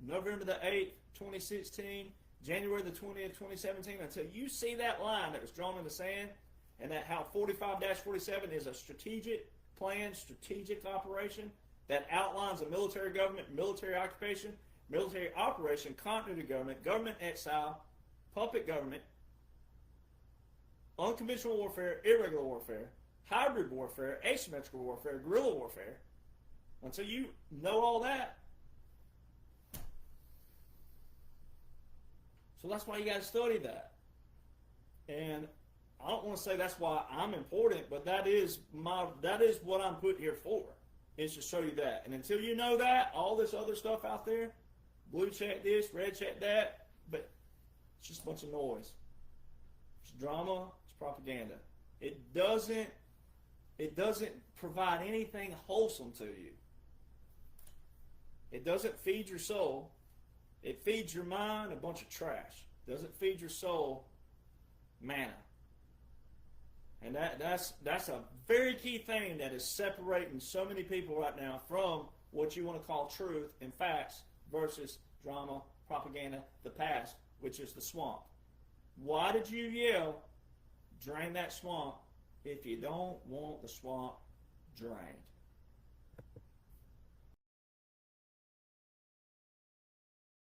November the 8th, 2016, January the 20th, 2017, until you see that line that was drawn in the sand, and that how 45-47 is a strategic plan, strategic operation that outlines a military government, military occupation, military operation, continuity government, government exile, puppet government, unconventional warfare, irregular warfare, hybrid warfare, asymmetrical warfare, guerrilla warfare. Until you know all that. So that's why you got to study that. And I don't want to say that's why I'm important, but that is what I'm put here for, is to show you that. And until you know that, all this other stuff out there, blue check this, red check that, but it's just a bunch of noise. It's drama, it's propaganda. It doesn't provide anything wholesome to you. It doesn't feed your soul. It feeds your mind a bunch of trash. It doesn't feed your soul manna. And that's a very key thing that is separating so many people right now from what you want to call truth and facts versus drama, propaganda, the past, which is the swamp. Why did you yell, drain that swamp, if you don't want the swamp drained?